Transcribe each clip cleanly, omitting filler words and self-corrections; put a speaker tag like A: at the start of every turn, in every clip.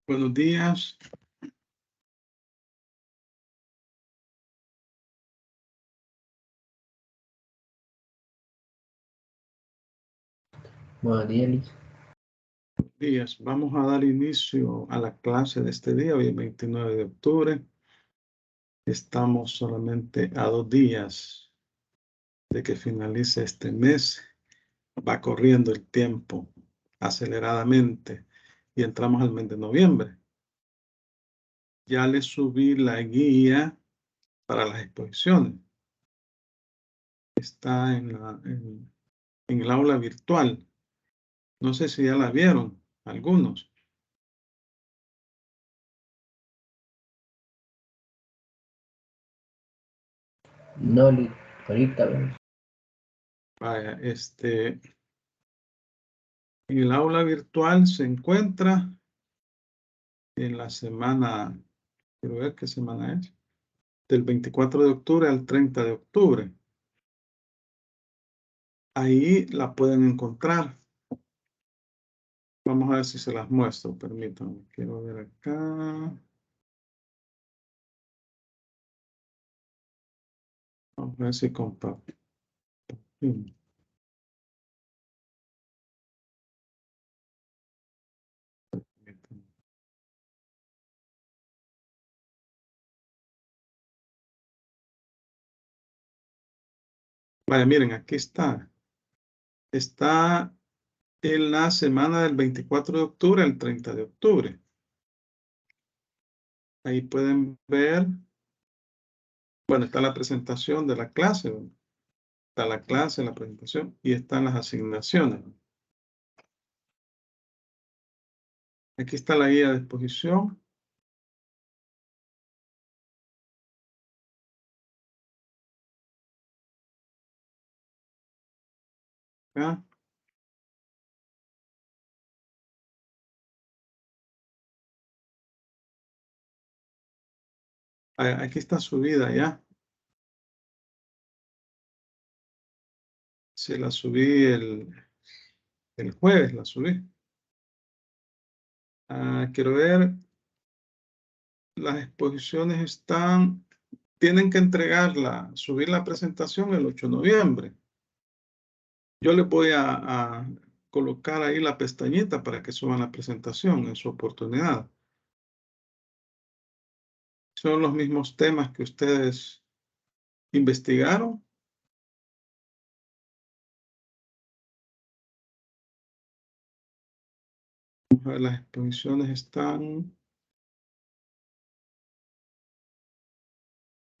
A: Buenos días.
B: Buenos días, Liz.
A: Buenos días. Vamos a dar inicio a la clase de este día, hoy es 29 de octubre. Estamos solamente a 2 días de que finalice este mes. Va corriendo el tiempo aceleradamente y entramos al mes de noviembre. Ya le subí la guía para las exposiciones. Está en el aula virtual. No sé si ya la vieron, algunos.
B: No, Liz, ahorita vemos.
A: Vaya, en el aula virtual se encuentra en la semana, quiero ver qué semana es, del 24 de octubre al 30 de octubre. Ahí la pueden encontrar. Vamos a ver si se las muestro, permítanme. Quiero ver acá. Vamos a ver si comparto. Vaya, miren, aquí está. Está en la semana del 24 de octubre al 30 de octubre. Ahí pueden ver, bueno, está la presentación de la clase, ¿no? Está la clase, la presentación y están las asignaciones. Aquí está la guía de exposición. Acá. Aquí está subida ya. Se la subí el jueves, la subí. Quiero ver, las exposiciones tienen que entregarla, subir la presentación el 8 de noviembre. Yo les voy a colocar ahí la pestañita para que suban la presentación en su oportunidad. Son los mismos temas que ustedes investigaron. Vamos a ver, las exposiciones están.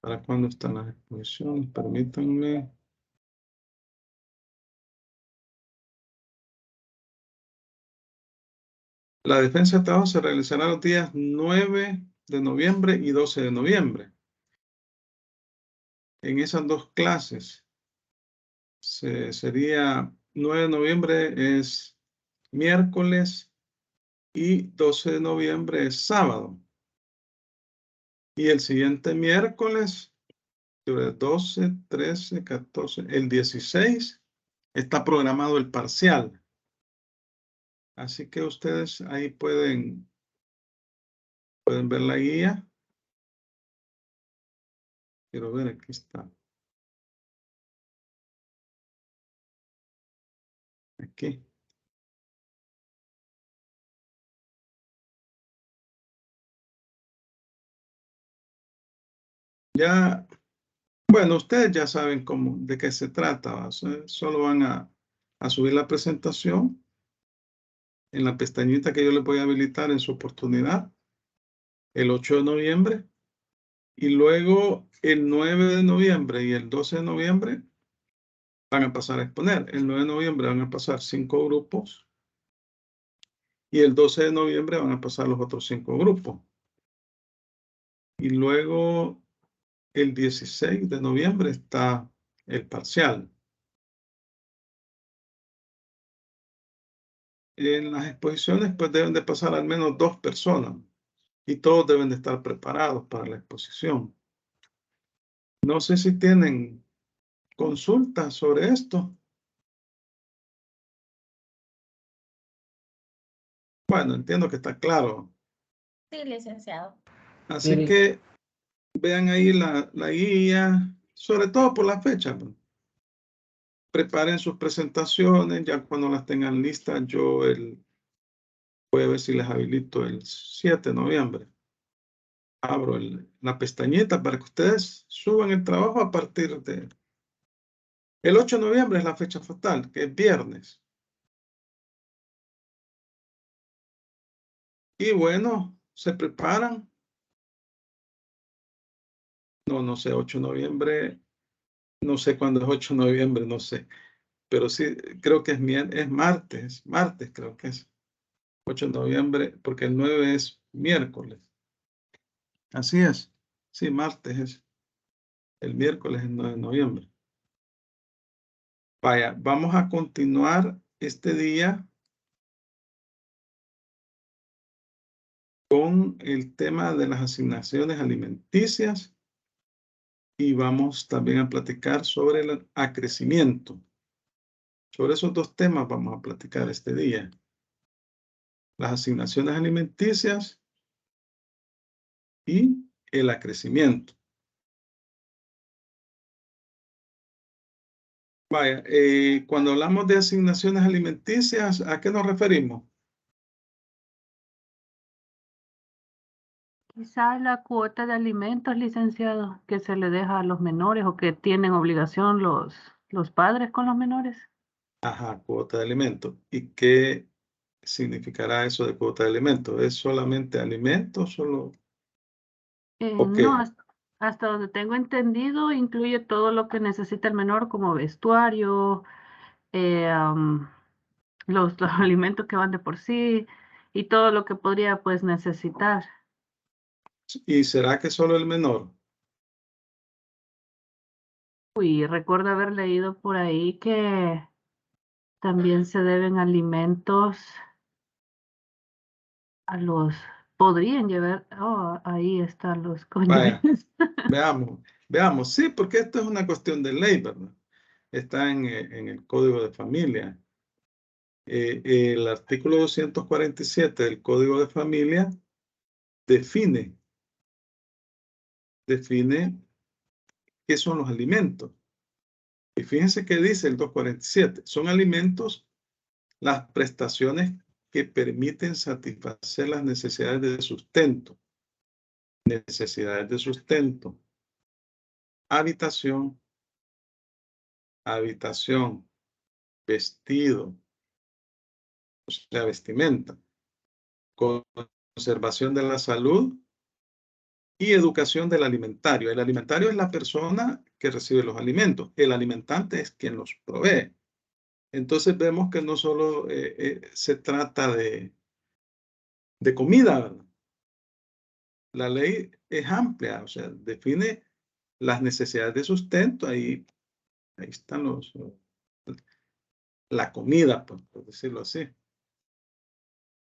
A: ¿Para cuándo están las exposiciones? Permítanme. La defensa de trabajo se realizará los días 9 de noviembre y 12 de noviembre. En esas dos clases sería 9 de noviembre es miércoles y 12 de noviembre es sábado. Y el siguiente miércoles, 12, 13, 14, el 16, está programado el parcial. Así que ustedes ahí pueden ver la guía. Quiero ver, aquí está. Aquí. Ya, bueno, ustedes ya saben de qué se trata. Solo van a subir la presentación en la pestañita que yo les voy a habilitar en su oportunidad el 8 de noviembre. Y luego el 9 de noviembre y el 12 de noviembre van a pasar a exponer. El 9 de noviembre van a pasar 5 grupos y el 12 de noviembre van a pasar los otros 5 grupos. Y luego el 16 de noviembre está el parcial. En las exposiciones pues deben de pasar al menos 2 personas y todos deben de estar preparados para la exposición. No sé si tienen consultas sobre esto. Bueno, entiendo que está claro.
C: Sí, licenciado.
A: Así
B: Sí.
A: que vean ahí la guía, sobre todo por la fecha. ¿No? Preparen sus presentaciones, ya cuando las tengan listas, yo voy a ver si les habilito el 7 de noviembre. Abro la pestañita para que ustedes suban el trabajo a partir de... El 8 de noviembre es la fecha fatal, que es viernes. Y bueno, se preparan. No sé, 8 de noviembre, no sé cuándo es 8 de noviembre, no sé. Pero sí, creo que es martes creo que es 8 de noviembre, porque el 9 es miércoles. Así es. Sí, martes es. El miércoles es 9 de noviembre. Vaya, vamos a continuar este día con el tema de las asignaciones alimenticias y vamos también a platicar sobre el acrecimiento. Sobre esos dos temas vamos a platicar este día. Las asignaciones alimenticias y el acrecimiento. Vaya, cuando hablamos de asignaciones alimenticias, ¿a qué nos referimos?
D: Quizás la cuota de alimentos, licenciado, que se le deja a los menores o que tienen obligación los padres con los menores.
A: Ajá, cuota de alimentos. ¿Y qué significará eso de cuota de alimentos? ¿Es solamente alimentos? ¿Solo? ¿O
D: No,
A: qué?
D: hasta donde tengo entendido, incluye todo lo que necesita el menor como vestuario, los alimentos que van de por sí y todo lo que podría pues necesitar.
A: ¿Y será que solo el menor?
D: Y recuerdo haber leído por ahí que también se deben alimentos a los, podrían llevar, oh, ahí están los
A: Vaya,
D: cónyuges.
A: veamos. Sí, porque esto es una cuestión de ley, ¿verdad? Está en el Código de Familia. El artículo 247 del Código de Familia define qué son los alimentos. Y fíjense qué dice el 247. Son alimentos las prestaciones que permiten satisfacer las necesidades de sustento. Necesidades de sustento. Habitación, vestido, o sea, vestimenta, conservación de la salud y educación del alimentario. El alimentario es la persona que recibe los alimentos. El alimentante es quien los provee. Entonces vemos que no solo se trata de comida, ¿verdad? La ley es amplia, o sea, define las necesidades de sustento. Ahí están la comida, por decirlo así.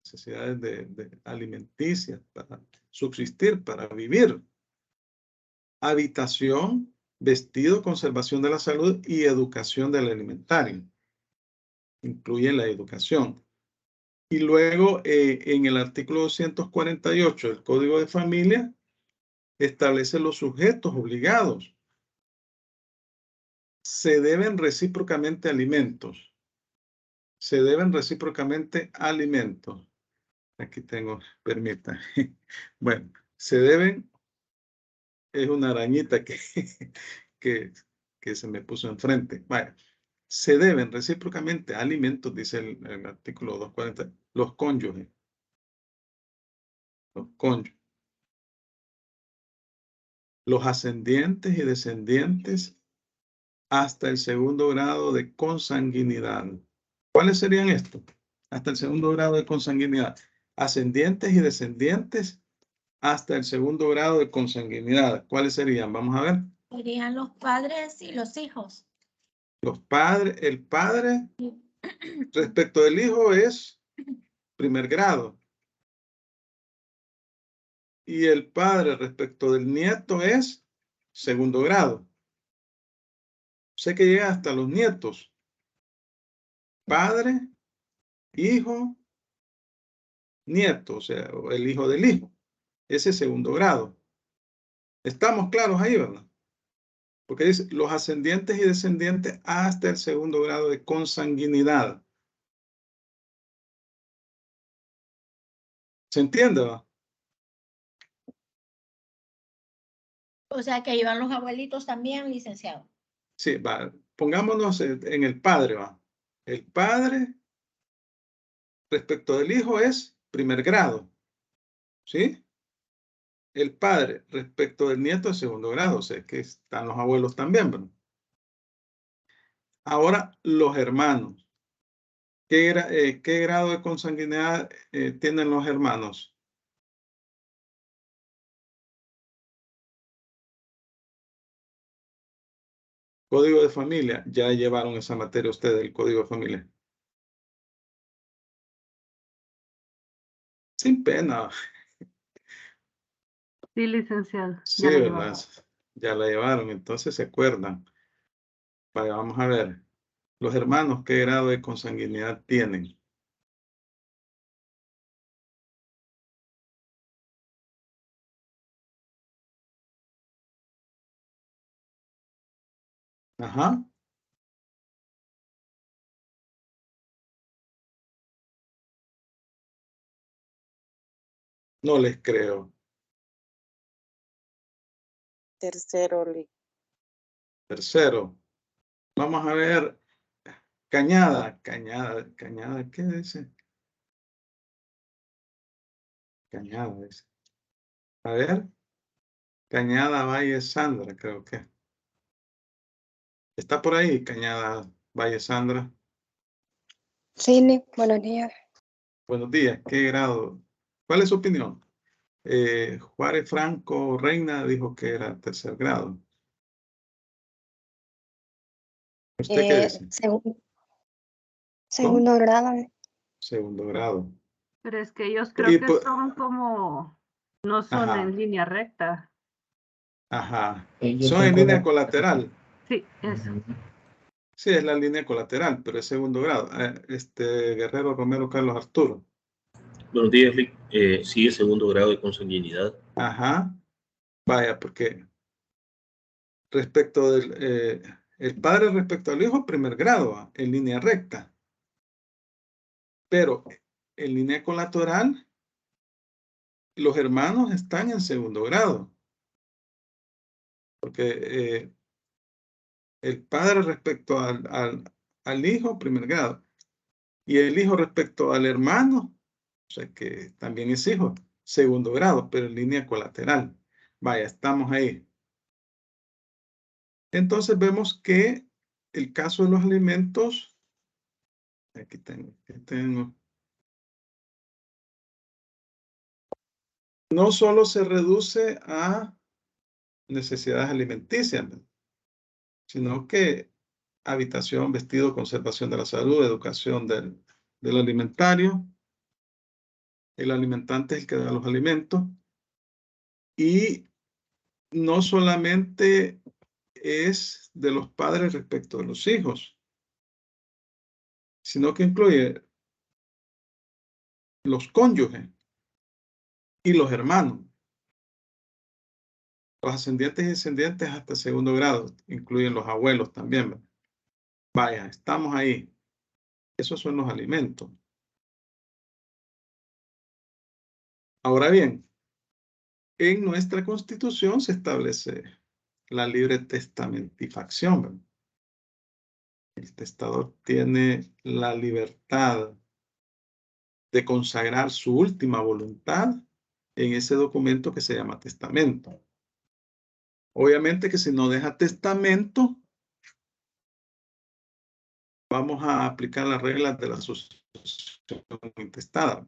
A: Necesidades de alimenticias para subsistir, para vivir. Habitación, vestido, conservación de la salud y educación del alimentario. Incluye la educación. Y luego, en el artículo 248 del Código de Familia, establece los sujetos obligados. Se deben recíprocamente alimentos. Se deben recíprocamente alimentos. Aquí tengo, permita. Bueno, se deben, es una arañita que se me puso enfrente. Vaya, se deben recíprocamente alimentos, dice el artículo 240, los cónyuges. Los cónyuges. Los ascendientes y descendientes hasta el segundo grado de consanguinidad. ¿Cuáles serían estos? Hasta el segundo grado de consanguinidad. Ascendientes y descendientes hasta el segundo grado de consanguinidad. ¿Cuáles serían? Vamos a ver.
C: Serían los padres y los hijos.
A: Los padres, el padre respecto del hijo es primer grado. Y el padre respecto del nieto es segundo grado. Sé que llega hasta los nietos. Padre, hijo, nieto, o sea, el hijo del hijo. ese segundo grado. ¿Estamos claros ahí, verdad? Porque dice los ascendientes y descendientes hasta el segundo grado de consanguinidad. ¿Se entiende, va?
C: O sea que iban los abuelitos también, licenciado.
A: Sí, va. Pongámonos en el padre, va. El padre respecto del hijo es primer grado, ¿sí? El padre respecto del nieto es segundo grado, o sea que están los abuelos también, ¿verdad? Ahora, los hermanos. ¿Qué grado de consanguinidad tienen los hermanos? Código de familia. Ya llevaron esa materia ustedes, el código de familia. Sin pena.
D: Sí, licenciado.
A: Sí,
D: Ya la
A: ¿verdad?
D: llevamos.
A: Ya la llevaron, entonces se acuerdan. Vaya, vamos a ver. Los hermanos, ¿qué grado de consanguinidad tienen? Ajá. No les creo.
E: Tercero,
A: Tercero. Vamos a ver. Cañada, ¿qué dice? Cañada, dice. A ver. Cañada Valle Sandra, creo que. ¿Está por ahí, Cañada Valle Sandra?
E: Sí, buenos días.
A: Buenos días, ¿qué grado? ¿Cuál es su opinión? Juárez Franco Reina dijo que era tercer grado. ¿Usted qué dice?
E: Segundo grado.
A: Segundo grado.
D: Pero es que ellos creo
A: Y
D: que
A: pues,
D: son como, no son
A: ajá,
D: en línea recta.
A: ajá.
B: Ellos
A: Son
B: son
A: en línea
B: como...
A: colateral.
D: Sí, eso.
A: Sí, es la línea colateral, pero es segundo grado. Guerrero Romero Carlos Arturo.
F: Buenos días, Lick. Sí, es segundo grado de consanguinidad.
A: Ajá. Vaya, porque respecto el padre respecto al hijo, primer grado, en línea recta. Pero en línea colateral, los hermanos están en segundo grado. Porque el padre respecto al hijo, primer grado. Y el hijo respecto al hermano, o sea que también es hijo, segundo grado, pero en línea colateral. Vaya, estamos ahí. Entonces vemos que el caso de los alimentos, aquí tengo. No solo se reduce a necesidades alimenticias, sino que habitación, vestido, conservación de la salud, educación del alimentario. El alimentante es el que da los alimentos. Y no solamente es de los padres respecto de los hijos, sino que incluye los cónyuges y los hermanos. Los ascendientes y descendientes hasta segundo grado, incluyen los abuelos también, ¿verdad? Vaya, estamos ahí. Esos son los alimentos. Ahora bien, en nuestra Constitución se establece la libre testamentifacción, ¿verdad? El testador tiene la libertad de consagrar su última voluntad en ese documento que se llama testamento. Obviamente que si no deja testamento, vamos a aplicar las reglas de la sucesión intestada.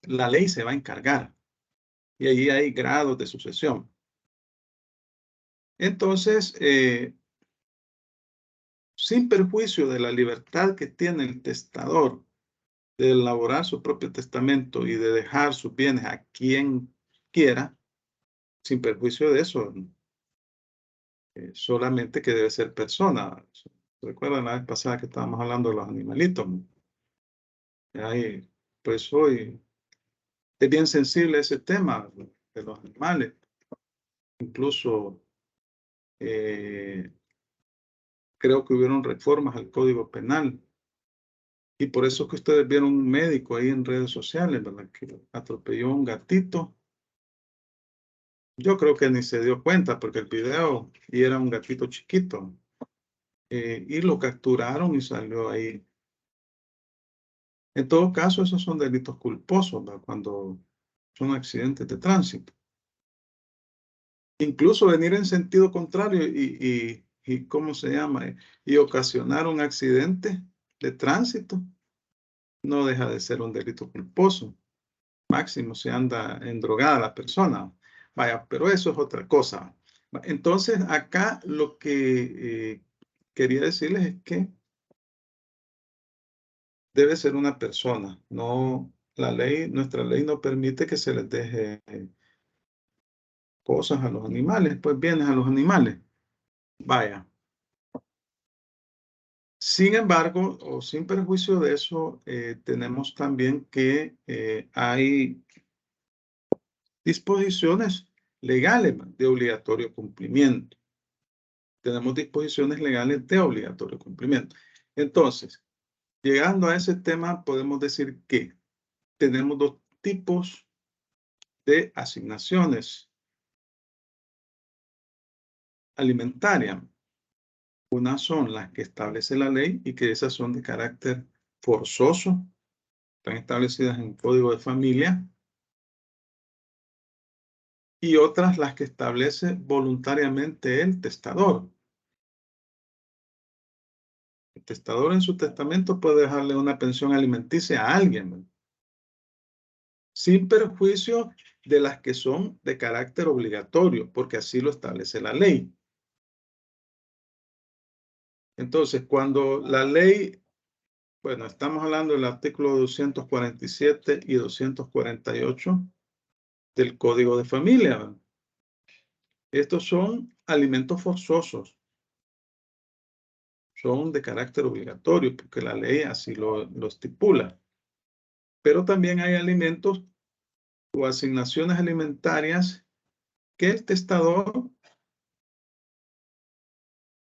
A: La ley se va a encargar y ahí hay grados de sucesión. Entonces, sin perjuicio de la libertad que tiene el testador de elaborar su propio testamento y de dejar sus bienes a quien quiera, sin perjuicio de eso, solamente que debe ser persona. ¿Recuerdan la vez pasada que estábamos hablando de los animalitos? Ahí, pues hoy es bien sensible ese tema. los animales. Incluso creo que hubieron reformas al Código Penal. Y por eso es que ustedes vieron un médico ahí en redes sociales, ¿verdad? Que atropelló a un gatito. Yo creo que ni se dio cuenta porque el video, y era un gatito chiquito. Y lo capturaron y salió ahí. En todo caso, esos son delitos culposos, ¿verdad? Cuando son accidentes de tránsito. Incluso venir en sentido contrario y ¿cómo se llama? Y ocasionar un accidente de tránsito no deja de ser un delito culposo. Máximo si anda endrogada la persona. Vaya, pero eso es otra cosa. Entonces, acá lo que quería decirles es que debe ser una persona. No, nuestra ley no permite que se les deje cosas a los animales, pues bienes a los animales. Vaya. Sin embargo, o sin perjuicio de eso, tenemos también que hay disposiciones legales de obligatorio cumplimiento. Tenemos disposiciones legales de obligatorio cumplimiento. Entonces, llegando a ese tema, podemos decir que tenemos dos tipos de asignaciones alimentarias. Unas son las que establece la ley y que esas son de carácter forzoso, están establecidas en el Código de Familia, y otras las que establece voluntariamente el testador. El testador en su testamento puede dejarle una pensión alimenticia a alguien, ¿no? Sin perjuicio de las que son de carácter obligatorio, porque así lo establece la ley. Entonces, cuando la ley, bueno, estamos hablando del artículo 247 y 248 del Código de Familia, ¿no? Estos son alimentos forzosos. Son de carácter obligatorio, porque la ley así lo estipula. Pero también hay alimentos o asignaciones alimentarias que el testador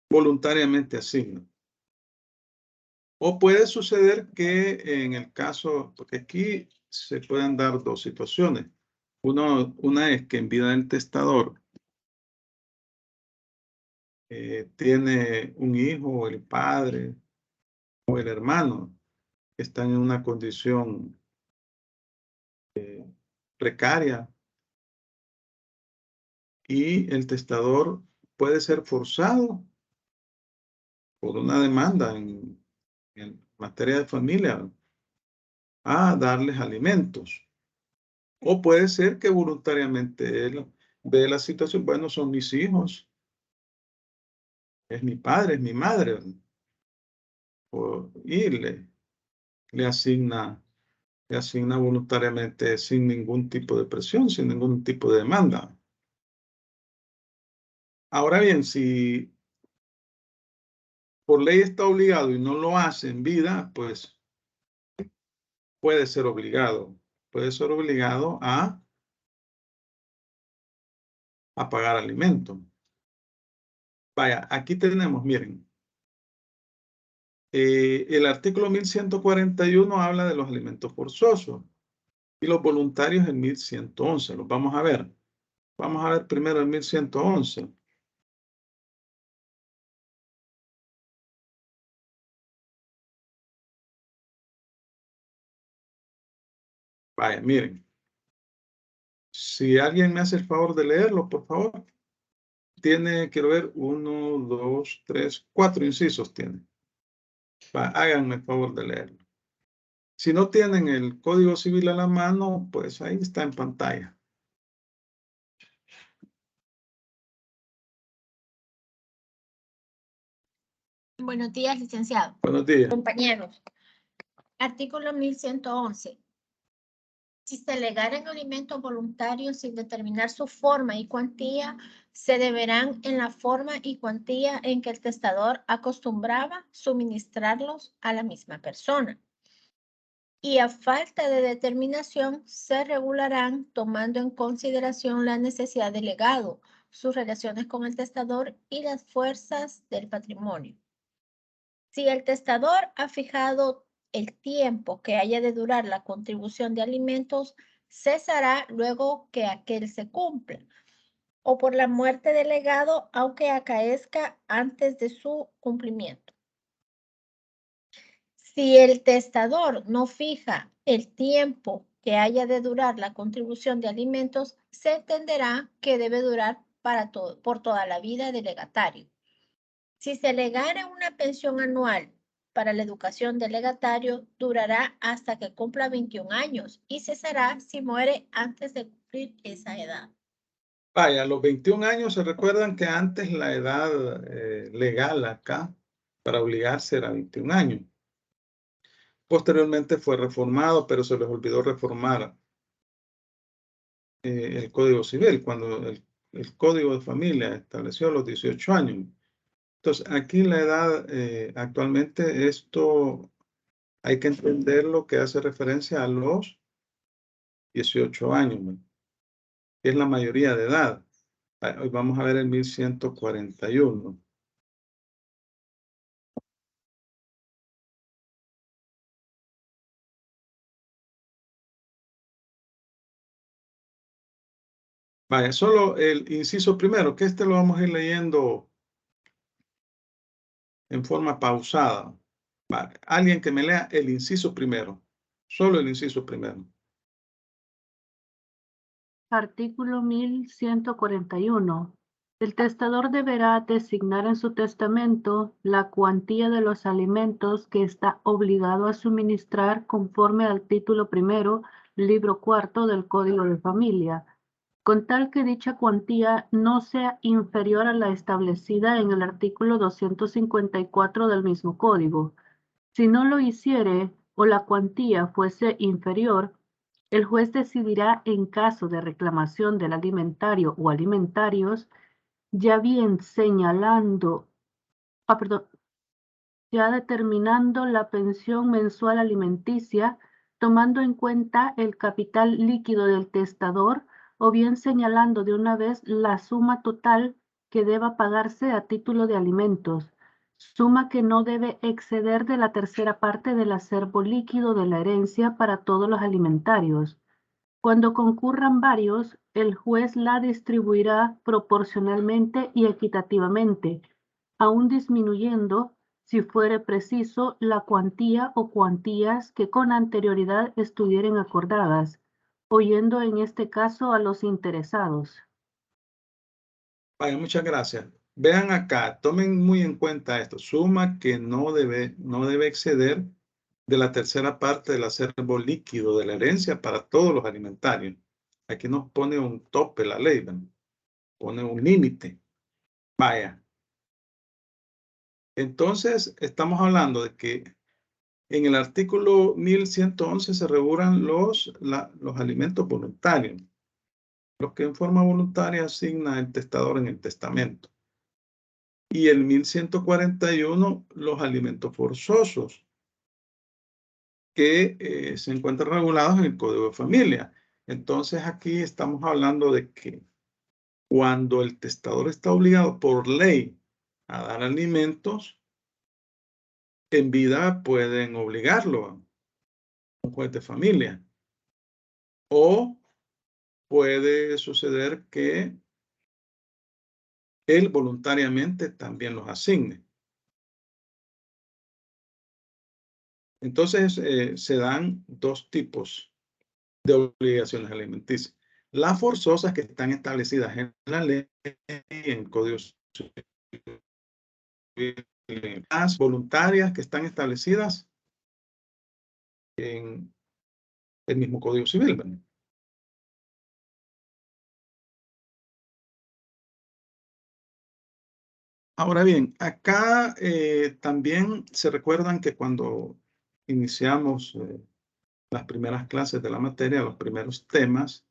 A: voluntariamente asigna. O puede suceder que en el caso, porque aquí se pueden dar dos situaciones. Una es que en vida del testador tiene un hijo, o el padre, o el hermano, que están en una condición precaria, y el testador puede ser forzado por una demanda en materia de familia a darles alimentos. O puede ser que voluntariamente él ve la situación, bueno, son mis hijos, es mi padre, es mi madre, y le asigna voluntariamente sin ningún tipo de presión, sin ningún tipo de demanda. Ahora bien, si por ley está obligado y no lo hace en vida, pues puede ser obligado a pagar alimentos. Vaya, aquí tenemos, miren, el artículo 1141 habla de los alimentos forzosos y los voluntarios en 1111. Los vamos a ver. Vamos a ver primero el 1111. Vaya, miren. Si alguien me hace el favor de leerlo, por favor. Tiene, quiero ver, 1, 2, 3, 4 incisos tiene. Háganme el favor de leerlo. Si no tienen el Código Civil a la mano, pues ahí está en pantalla.
C: Buenos días, licenciado.
A: Buenos días.
C: Compañeros. Artículo 1111. Si se legaren alimentos voluntarios sin determinar su forma y cuantía, se deberán en la forma y cuantía en que el testador acostumbraba suministrarlos a la misma persona. y a falta de determinación se regularán tomando en consideración la necesidad del legado, sus relaciones con el testador y las fuerzas del patrimonio. Si el testador ha fijado el tiempo que haya de durar la contribución de alimentos, cesará luego que aquel se cumpla, o por la muerte del legado, aunque acaezca antes de su cumplimiento. Si el testador no fija el tiempo que haya de durar la contribución de alimentos, se entenderá que debe durar por toda la vida del legatario. Si se legara una pensión anual para la educación del legatario, durará hasta que cumpla 21 años y cesará si muere antes de cumplir esa edad.
A: Vaya, a los 21 años se recuerdan que antes la edad legal acá para obligarse era 21 años. Posteriormente fue reformado, pero se les olvidó reformar el Código Civil, cuando el Código de Familia estableció los 18 años. Entonces, aquí la edad, actualmente esto hay que entender lo que hace referencia a los 18 años, ¿no? Que es la mayoría de edad. Hoy vamos a ver el 1141. Vaya, solo el inciso primero, que este lo vamos a ir leyendo en forma pausada. Vale. Alguien que me lea el inciso primero, solo el inciso primero.
D: Artículo 1141. El testador deberá designar en su testamento la cuantía de los alimentos que está obligado a suministrar conforme al título primero, libro cuarto del Código de Familia, con tal que dicha cuantía no sea inferior a la establecida en el artículo 254 del mismo Código. Si no lo hiciere o la cuantía fuese inferior, el juez decidirá en caso de reclamación del alimentario o alimentarios, ya bien señalando, ya determinando la pensión mensual alimenticia, tomando en cuenta el capital líquido del testador, o bien señalando de una vez la suma total que deba pagarse a título de alimentos, suma que no debe exceder de la tercera parte del acervo líquido de la herencia para todos los alimentarios. Cuando concurran varios, el juez la distribuirá proporcionalmente y equitativamente, aún disminuyendo, si fuere preciso, la cuantía o cuantías que con anterioridad estuvieren acordadas, oyendo en este caso a los interesados.
A: Vaya, muchas gracias. Vean acá, tomen muy en cuenta esto. Suma que no debe exceder de la tercera parte del acervo líquido de la herencia para todos los alimentarios. Aquí nos pone un tope la ley, ¿verdad? Pone un límite. Vaya. Entonces, estamos hablando de que en el artículo 1111 se regulan los alimentos voluntarios, los que en forma voluntaria asigna el testador en el testamento. Y el 1141, los alimentos forzosos, que se encuentran regulados en el Código de Familia. Entonces, aquí estamos hablando de que cuando el testador está obligado por ley a dar alimentos, en vida pueden obligarlo a un juez de familia. O puede suceder que él voluntariamente también los asigne. Entonces, se dan dos tipos de obligaciones alimenticias. Las forzosas, que están establecidas en la ley, en el Código Civil. Las voluntarias, que están establecidas en el mismo Código Civil, ¿verdad? Ahora bien, acá también se recuerdan que cuando iniciamos las primeras clases de la materia, los primeros temas,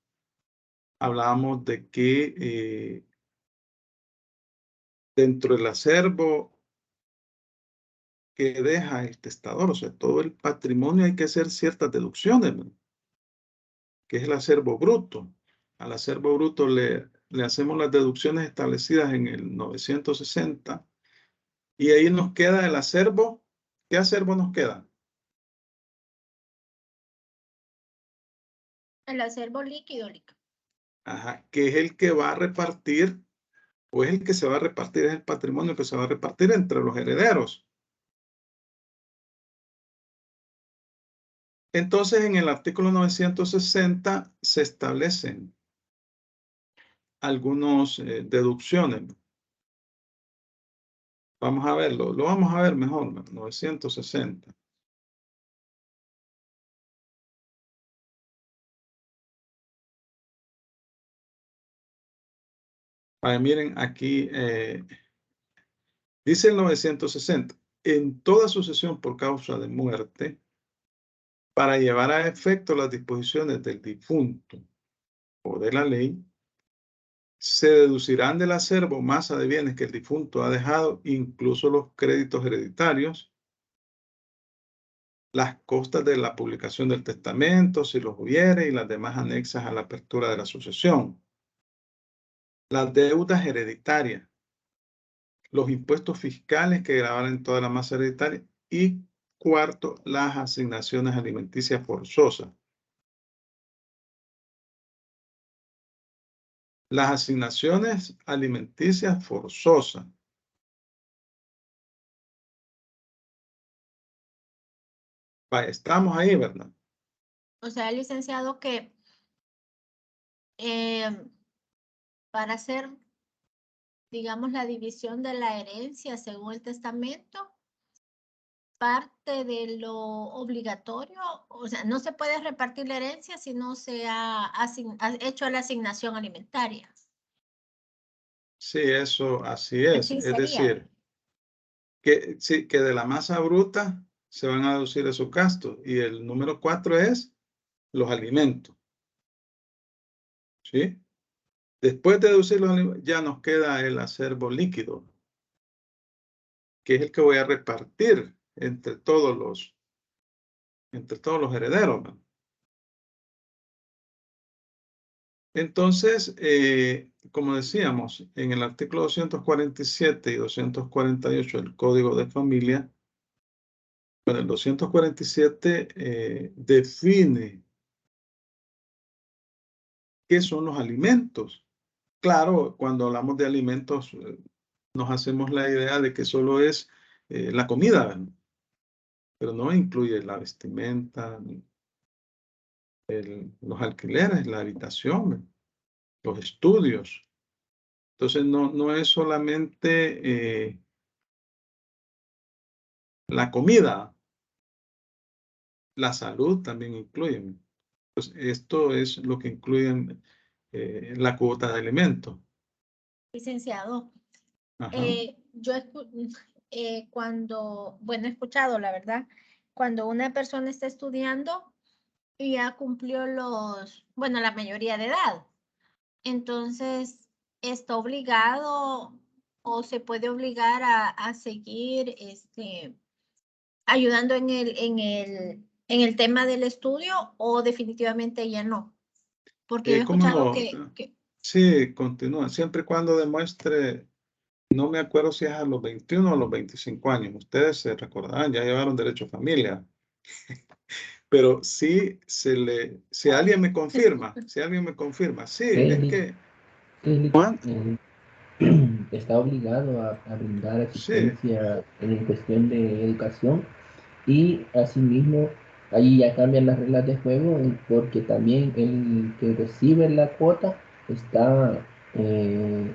A: hablábamos de que dentro del acervo que deja el testador. O sea, todo el patrimonio hay que hacer ciertas deducciones, ¿no? Que es el acervo bruto. Al acervo bruto le hacemos las deducciones establecidas en el 960 y ahí nos queda el acervo. ¿Qué acervo nos queda?
C: El acervo líquido.
A: Ajá, que es el que va a repartir, o es el que se va a repartir, es el patrimonio que se va a repartir entre los herederos. Entonces, en el artículo 960 se establecen algunas deducciones. Vamos a verlo, lo vamos a ver mejor, 960. Miren, aquí dice el 960, en toda sucesión por causa de muerte, para llevar a efecto las disposiciones del difunto o de la ley, se deducirán del acervo masa de bienes que el difunto ha dejado, incluso los créditos hereditarios, las costas de la publicación del testamento, si los hubiere, y las demás anexas a la apertura de la sucesión. Las deudas hereditarias, los impuestos fiscales que grabaran toda la masa hereditaria y cuarto, las asignaciones alimenticias forzosas. Las asignaciones alimenticias forzosas. Vaya, estamos ahí, ¿verdad?
C: O sea, licenciado, que para hacer, digamos, la división de la herencia según el testamento, parte de lo obligatorio, o sea, no se puede repartir la herencia si no se ha hecho la asignación alimentaria.
A: Sí, eso así es.
C: Así
A: Es
C: sería.
A: decir, que, sí, que de la masa bruta se van a deducir esos gastos. Y el número 4 es los alimentos. ¿Sí? Después de deducir los alimentos, ya nos queda el acervo líquido, que es el que voy a repartir entre todos los herederos, ¿no? Entonces, como decíamos, en el artículo 247 y 248 del Código de Familia, bueno, el 247 define qué son los alimentos. Claro, cuando hablamos de alimentos, nos hacemos la idea de que solo es la comida, ¿verdad? Pero no incluye la vestimenta, los alquileres, la habitación, ¿verdad? Los estudios. Entonces, no es solamente la comida, la salud también incluye. Pues esto es lo que incluyen la cuota de alimentos.
C: Licenciado,
A: Ajá.
C: yo cuando, bueno, he escuchado, la verdad, cuando una persona está estudiando y ya cumplió la mayoría de edad, entonces está obligado o se puede obligar a seguir ayudando en el tema del estudio, o definitivamente ya no. Porque yo he
A: ¿Cómo
C: escuchado
A: no?
C: que
A: Sí, continúa. Siempre y cuando demuestre, no me acuerdo si es a los 21 o a los 25 años. Ustedes se recordarán, ya llevaron derecho a familia. Pero sí si alguien me confirma, sí, es
B: Eli,
A: que,
B: Eli,
A: Juan,
B: está obligado a brindar
A: sí,
B: asistencia en cuestión de educación y asimismo ahí ya cambian las reglas de juego porque también el que recibe la cuota está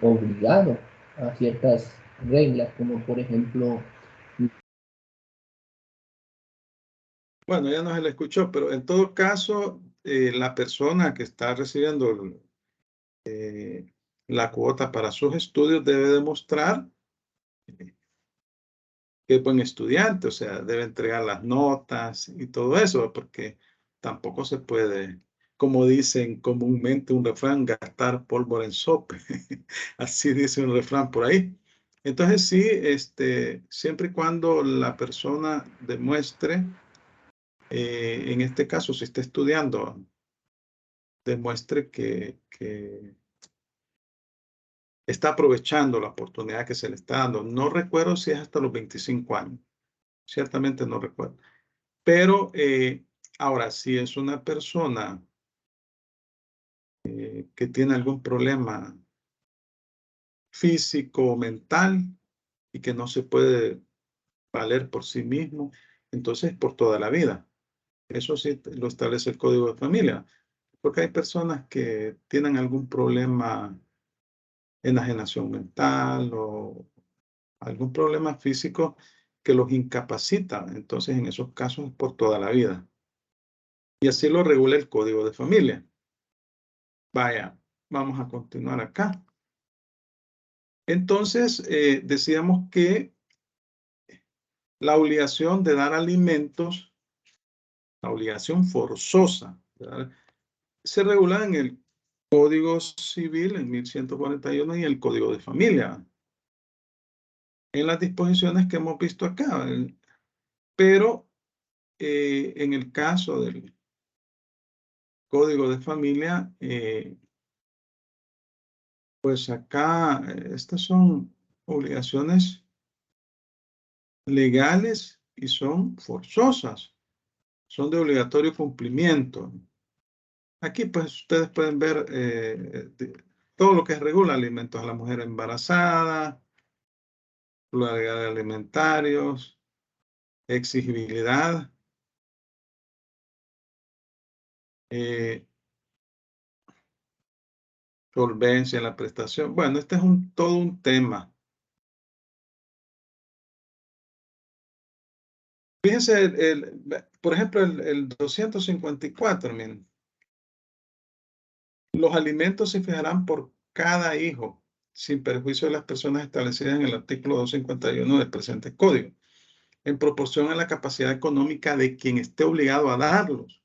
B: obligado a ciertas reglas, como por ejemplo,
A: bueno, ya no se le escuchó, pero en todo caso, la persona que está recibiendo la cuota para sus estudios debe demostrar que es buen estudiante, o sea, debe entregar las notas y todo eso, porque tampoco se puede, como dicen comúnmente un refrán, gastar pólvora en sope. Así dice un refrán por ahí. Entonces sí, siempre y cuando la persona demuestre, en este caso, si está estudiando, demuestre que está aprovechando la oportunidad que se le está dando. No recuerdo si es hasta los 25 años. Ciertamente no recuerdo. Pero ahora, si es una persona que tiene algún problema físico o mental y que no se puede valer por sí mismo, entonces por toda la vida. Eso sí lo establece el Código de Familia, porque hay personas que tienen algún problema, enajenación mental o algún problema físico que los incapacita. Entonces, en esos casos es por toda la vida. Y así lo regula el Código de Familia. Vaya, vamos a continuar acá. Entonces, decíamos que la obligación de dar alimentos, la obligación forzosa, ¿verdad?, se regula en el Código Civil en 1141 y el Código de Familia, en las disposiciones que hemos visto acá. Pero en el caso del Código de Familia, pues acá estas son obligaciones legales y son forzosas, son de obligatorio cumplimiento. Aquí pues ustedes pueden ver todo lo que regula alimentos a la mujer embarazada, pluralidad de alimentarios, exigibilidad, solvencia en la prestación. Bueno, este es todo un tema. Fíjense, por ejemplo, el 254, miren. Los alimentos se fijarán por cada hijo, sin perjuicio de las personas establecidas en el artículo 251 del presente código, en proporción a la capacidad económica de quien esté obligado a darlos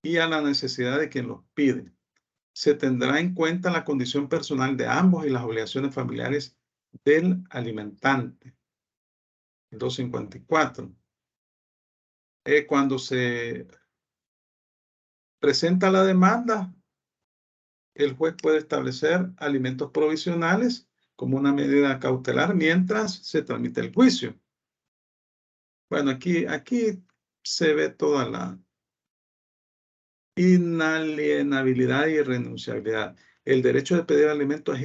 A: y a la necesidad de quien los pide. Se tendrá en cuenta la condición personal de ambos y las obligaciones familiares del alimentante. 254. Cuando se presenta la demanda, el juez puede establecer alimentos provisionales como una medida cautelar mientras se tramita el juicio. Bueno, aquí se ve toda la inalienabilidad y irrenunciabilidad. El derecho de pedir alimentos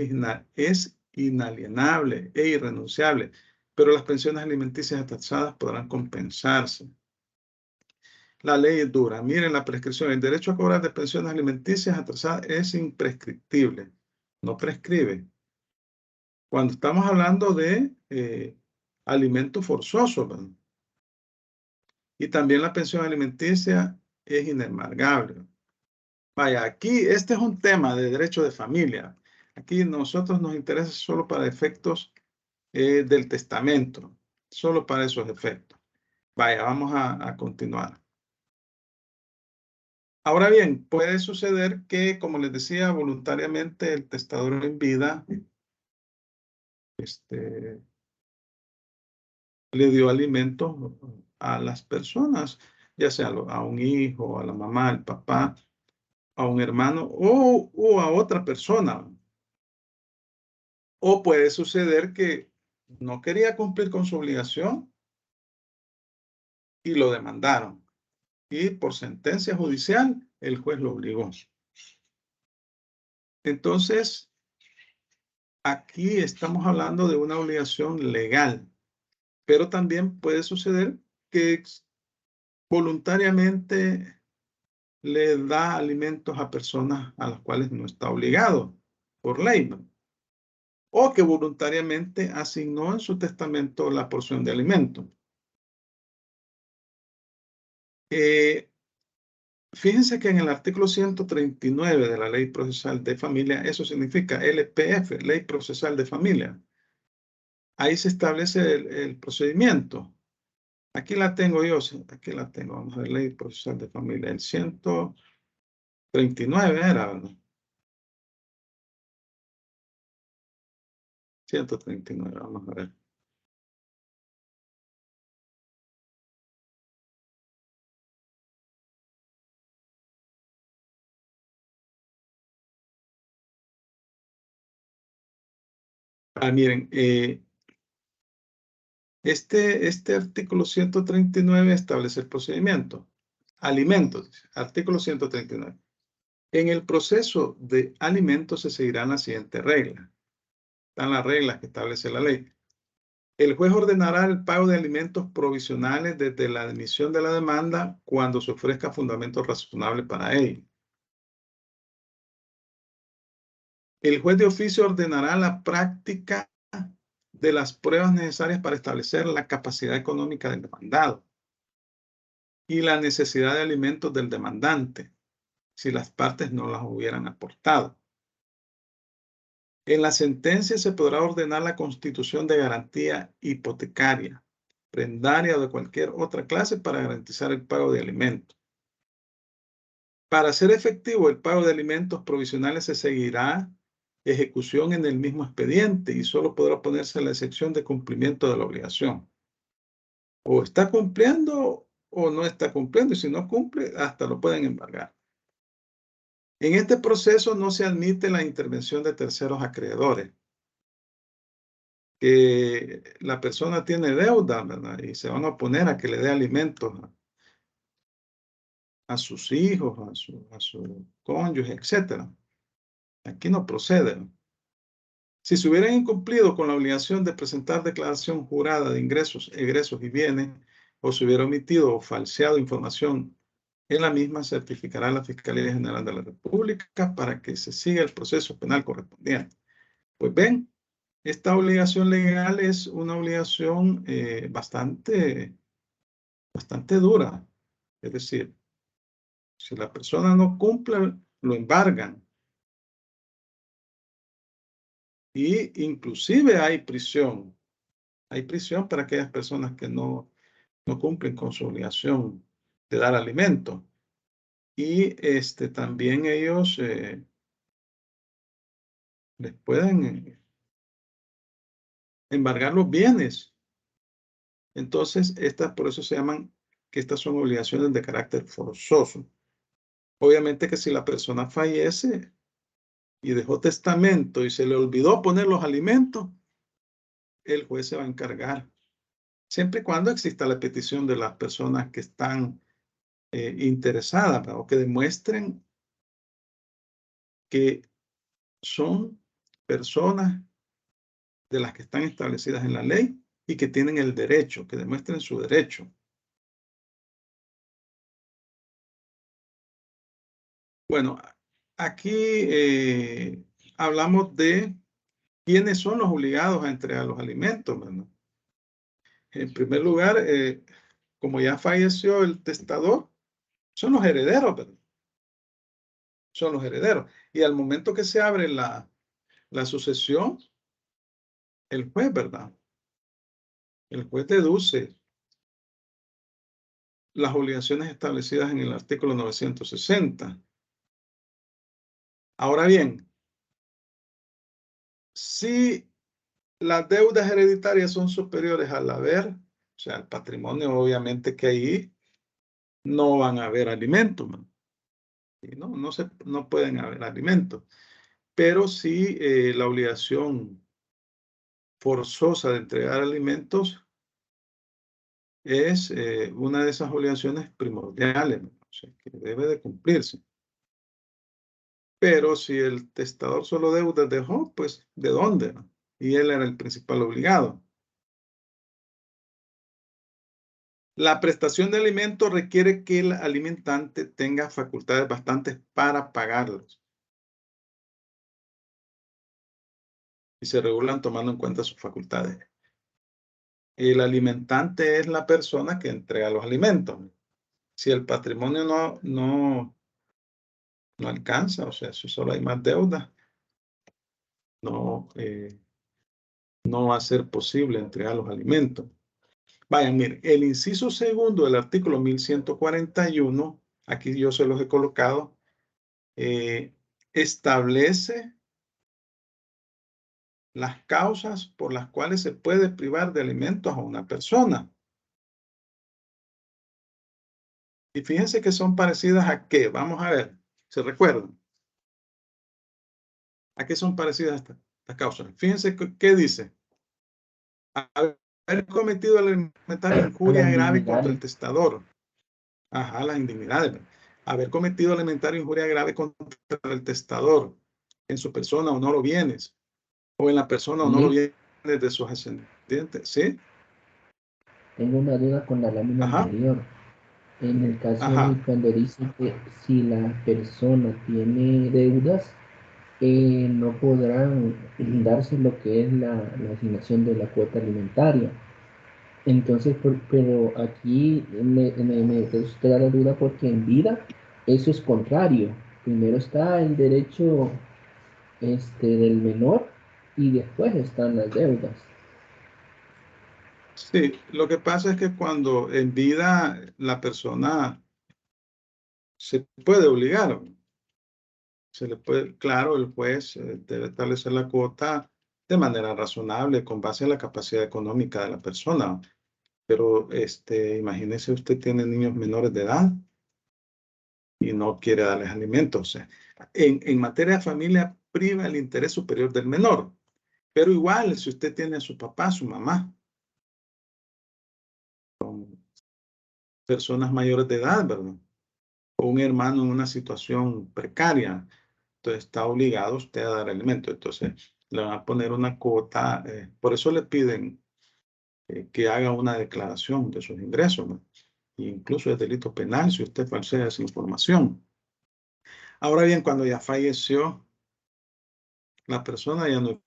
A: es inalienable e irrenunciable, pero las pensiones alimenticias atrasadas podrán compensarse. La ley es dura. Miren la prescripción. El derecho a cobrar de pensiones alimenticias atrasadas es imprescriptible. No prescribe. Cuando estamos hablando de alimentos forzosos, ¿verdad? Y también la pensión alimenticia es inembargable. Vaya, aquí este es un tema de derecho de familia. Aquí nosotros nos interesa solo para efectos del testamento, solo para esos efectos. Vaya, vamos a continuar. Ahora bien, puede suceder que, como les decía, voluntariamente el testador en vida le dio alimentos a las personas, ya sea a un hijo, a la mamá, al papá, a un hermano o a otra persona. O puede suceder que no quería cumplir con su obligación y lo demandaron. Y por sentencia judicial, el juez lo obligó. Entonces, aquí estamos hablando de una obligación legal, pero también puede suceder que voluntariamente le da alimentos a personas a las cuales no está obligado por ley, ¿no? O que voluntariamente asignó en su testamento la porción de alimento. Fíjense que en el artículo 139 de la Ley Procesal de Familia, eso significa LPF, Ley Procesal de Familia. Ahí se establece el procedimiento. Aquí la tengo yo, aquí la tengo, vamos a ver, Ley Procesal de Familia, el 139 era, ¿verdad? 139, vamos a ver. Miren, este artículo 139 establece el procedimiento. Alimentos, artículo 139. En el proceso de alimentos se seguirán las siguientes reglas. Están las reglas que establece la ley. El juez ordenará el pago de alimentos provisionales desde la admisión de la demanda cuando se ofrezca fundamento razonable para ello. El juez de oficio ordenará la práctica de las pruebas necesarias para establecer la capacidad económica del demandado y la necesidad de alimentos del demandante, si las partes no las hubieran aportado. En la sentencia se podrá ordenar la constitución de garantía hipotecaria, prendaria o de cualquier otra clase para garantizar el pago de alimentos. Para hacer efectivo el pago de alimentos provisionales se seguirá ejecución en el mismo expediente y solo podrá ponerse la excepción de cumplimiento de la obligación. O está cumpliendo o no está cumpliendo, y si no cumple, hasta lo pueden embargar. En este proceso no se admite la intervención de terceros acreedores. Que la persona tiene deuda, ¿verdad? Y se van a oponer a que le dé alimentos a sus hijos, a su cónyuge, etc. Aquí no procede. Si se hubieran incumplido con la obligación de presentar declaración jurada de ingresos, egresos y bienes, o se hubiera omitido o falseado información en la misma, certificará la Fiscalía General de la República para que se siga el proceso penal correspondiente. Pues ven, esta obligación legal es una obligación bastante dura. Es decir, si la persona no cumple, lo embargan. Y inclusive hay prisión. Hay prisión para aquellas personas que no cumplen con su obligación de dar alimento. Y también ellos les pueden embargar los bienes. Entonces, por eso se llaman que estas son obligaciones de carácter forzoso. Obviamente que si la persona fallece y dejó testamento y se le olvidó poner los alimentos, el juez se va a encargar. Siempre y cuando exista la petición de las personas que están interesadas, o que demuestren que son personas de las que están establecidas en la ley y que tienen el derecho, que demuestren su derecho. Bueno, aquí hablamos de quiénes son los obligados a entregar los alimentos, ¿verdad? En primer lugar, como ya falleció el testador, son los herederos, ¿verdad? Son los herederos. Y al momento que se abre la sucesión, el juez, ¿verdad? El juez deduce las obligaciones establecidas en el artículo 960. Ahora bien, si las deudas hereditarias son superiores al haber, o sea, el patrimonio, obviamente que ahí no van a haber alimentos, ¿no? Y no pueden haber alimentos. Pero sí la obligación forzosa de entregar alimentos es una de esas obligaciones primordiales, ¿no? O sea, que debe de cumplirse. Pero si el testador solo deudas dejó, pues ¿de dónde, no? Y él era el principal obligado. La prestación de alimentos requiere que el alimentante tenga facultades bastantes para pagarlos. Y se regulan tomando en cuenta sus facultades. El alimentante es la persona que entrega los alimentos. Si el patrimonio no alcanza, o sea, si solo hay más deuda, no va a ser posible entregar los alimentos. Vayan, miren, el inciso segundo del artículo 1141, aquí yo se los he colocado, establece las causas por las cuales se puede privar de alimentos a una persona. Y fíjense que son parecidas a qué. Vamos a ver, ¿se recuerdan? ¿A qué son parecidas estas causas? Fíjense qué dice. Haber cometido alimentaria injuria grave contra el testador. Ajá, las indignidades. Haber cometido alimentaria injuria grave contra el testador en su persona o no lo bienes, o en la persona o no lo bienes de sus ascendientes. ¿Sí?
B: Tengo una duda con la lámina
A: Ajá.
B: anterior. En el caso de
A: Ajá.
B: cuando dice que si la persona tiene deudas, no podrán darse lo que es la asignación de la cuota alimentaria. Entonces, pero aquí me queda la duda porque en vida eso es contrario. Primero está el derecho del menor y después están las deudas.
A: Sí, lo que pasa es que cuando en vida la persona se puede obligar, se le puede, claro, el juez debe establecer la cuota de manera razonable con base en la capacidad económica de la persona. Pero imagínese, usted tiene niños menores de edad y no quiere darles alimentos. O sea, en materia de familia priva el interés superior del menor. Pero igual, si usted tiene a su papá, a su mamá, personas mayores de edad, ¿verdad? O un hermano en una situación precaria, entonces está obligado usted a dar alimento. Entonces le van a poner una cuota, por eso le piden que haga una declaración de sus ingresos, ¿no? Incluso es delito penal si usted falsea esa información. Ahora bien, cuando ya falleció la persona, ya no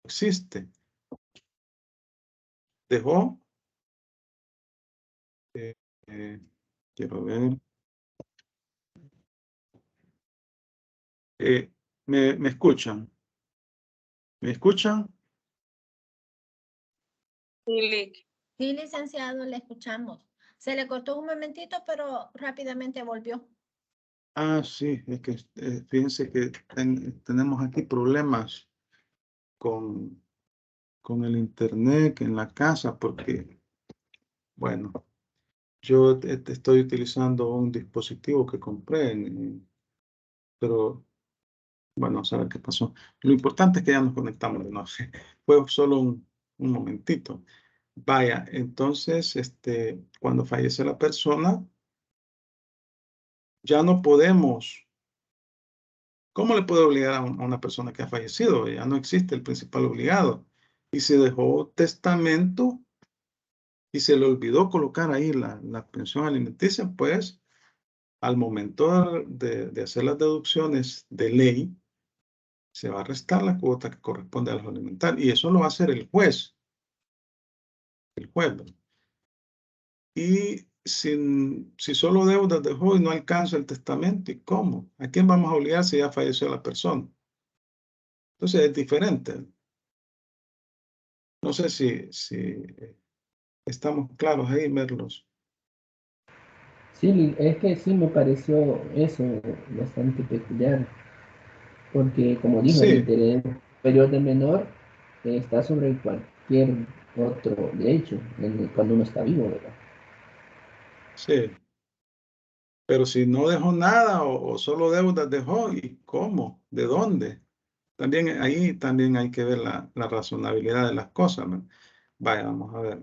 A: existe. Dejó, eh, eh, quiero ver, ¿me escuchan? ¿Me escuchan?
C: Sí, licenciado, le escuchamos. Se le cortó un momentito, pero rápidamente volvió.
A: Ah, sí, es que fíjense que tenemos aquí problemas con el internet en la casa porque, bueno, yo estoy utilizando un dispositivo que compré, pero bueno, a saber qué pasó. Lo importante es que ya nos conectamos, no sé, fue solo un momentito. Vaya, entonces, cuando fallece la persona, ya no podemos. ¿Cómo le puede obligar a una persona que ha fallecido? Ya no existe el principal obligado. Y se dejó testamento y se le olvidó colocar ahí la pensión alimenticia, pues al momento de hacer las deducciones de ley, se va a restar la cuota que corresponde a los alimentarios. Y eso lo va a hacer el juez. El juez. Y si solo deudas dejó y no alcanza el testamento, ¿y cómo? ¿A quién vamos a obligar si ya falleció la persona? Entonces es diferente. No sé si estamos claros ahí, Merlos.
B: Sí, es que sí me pareció eso bastante peculiar, porque como dijo, el
A: Sí,
B: interés superior del menor está sobre cualquier otro derecho cuando uno está vivo, ¿verdad?
A: sí. Pero si no dejó nada o solo deudas dejó, ¿y cómo? ¿De dónde? También ahí también hay que ver la razonabilidad de las cosas, ¿no? Vaya, vamos a ver.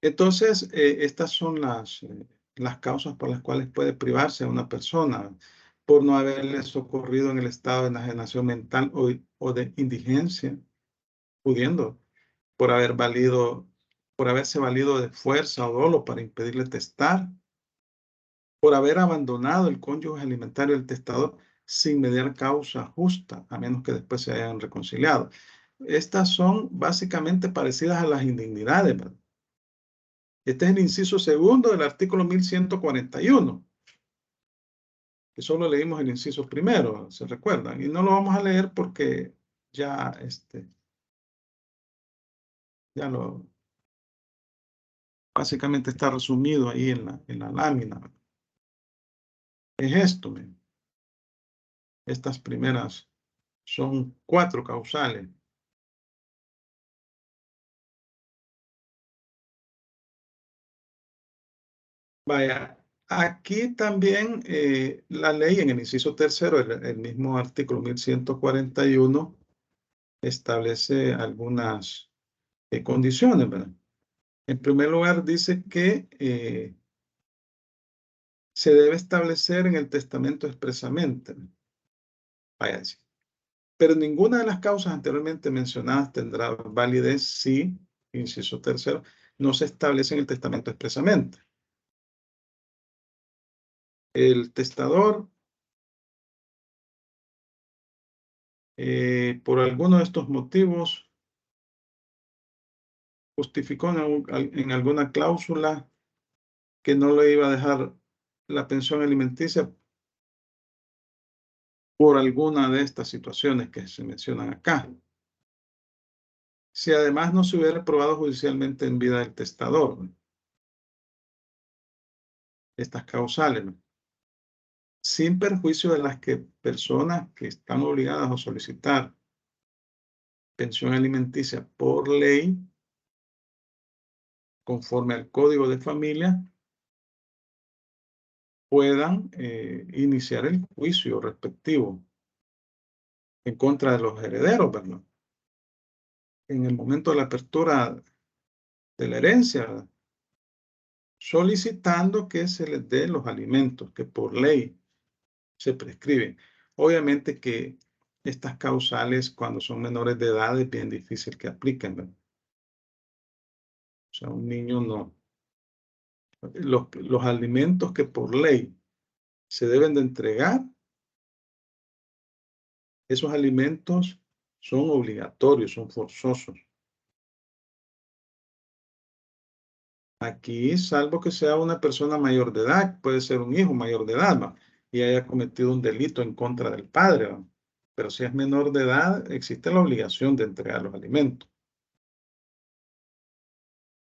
A: Entonces, estas son las causas por las cuales puede privarse a una persona por no haberle socorrido en el estado de enajenación mental o de indigencia, pudiendo, por por haberse valido de fuerza o dolo para impedirle testar, por haber abandonado el cónyuge alimentario del testador sin mediar causa justa, a menos que después se hayan reconciliado. Estas son básicamente parecidas a las indignidades, ¿verdad? Este es el inciso segundo del artículo 1141, que solo leímos el inciso primero, ¿se recuerdan? Y no lo vamos a leer porque ya Ya básicamente está resumido ahí en la lámina. Es esto, miren. Estas primeras son 4 causales. Vaya, aquí también la ley en el inciso tercero, el mismo artículo 1141, establece algunas condiciones, ¿verdad? En primer lugar, dice que se debe establecer en el testamento expresamente. Vaya, sí. Pero ninguna de las causas anteriormente mencionadas tendrá validez si, inciso tercero, no se establece en el testamento expresamente. El testador, por alguno de estos motivos, justificó en alguna cláusula que no le iba a dejar la pensión alimenticia por alguna de estas situaciones que se mencionan acá. Si además no se hubiera probado judicialmente en vida del testador, ¿no? Estas causales, ¿no? Sin perjuicio de las personas que están obligadas a solicitar pensión alimenticia por ley, conforme al Código de Familia, puedan iniciar el juicio respectivo en contra de los herederos, ¿verdad? En el momento de la apertura de la herencia, ¿verdad? Solicitando que se les dé los alimentos que por ley se prescriben. Obviamente que estas causales, cuando son menores de edad, es bien difícil que apliquen, ¿verdad? O sea, un niño no. Los alimentos que por ley se deben de entregar, esos alimentos son obligatorios, son forzosos. Aquí, salvo que sea una persona mayor de edad, puede ser un hijo mayor de edad, ¿no? Y haya cometido un delito en contra del padre, ¿no? Pero si es menor de edad, existe la obligación de entregar los alimentos.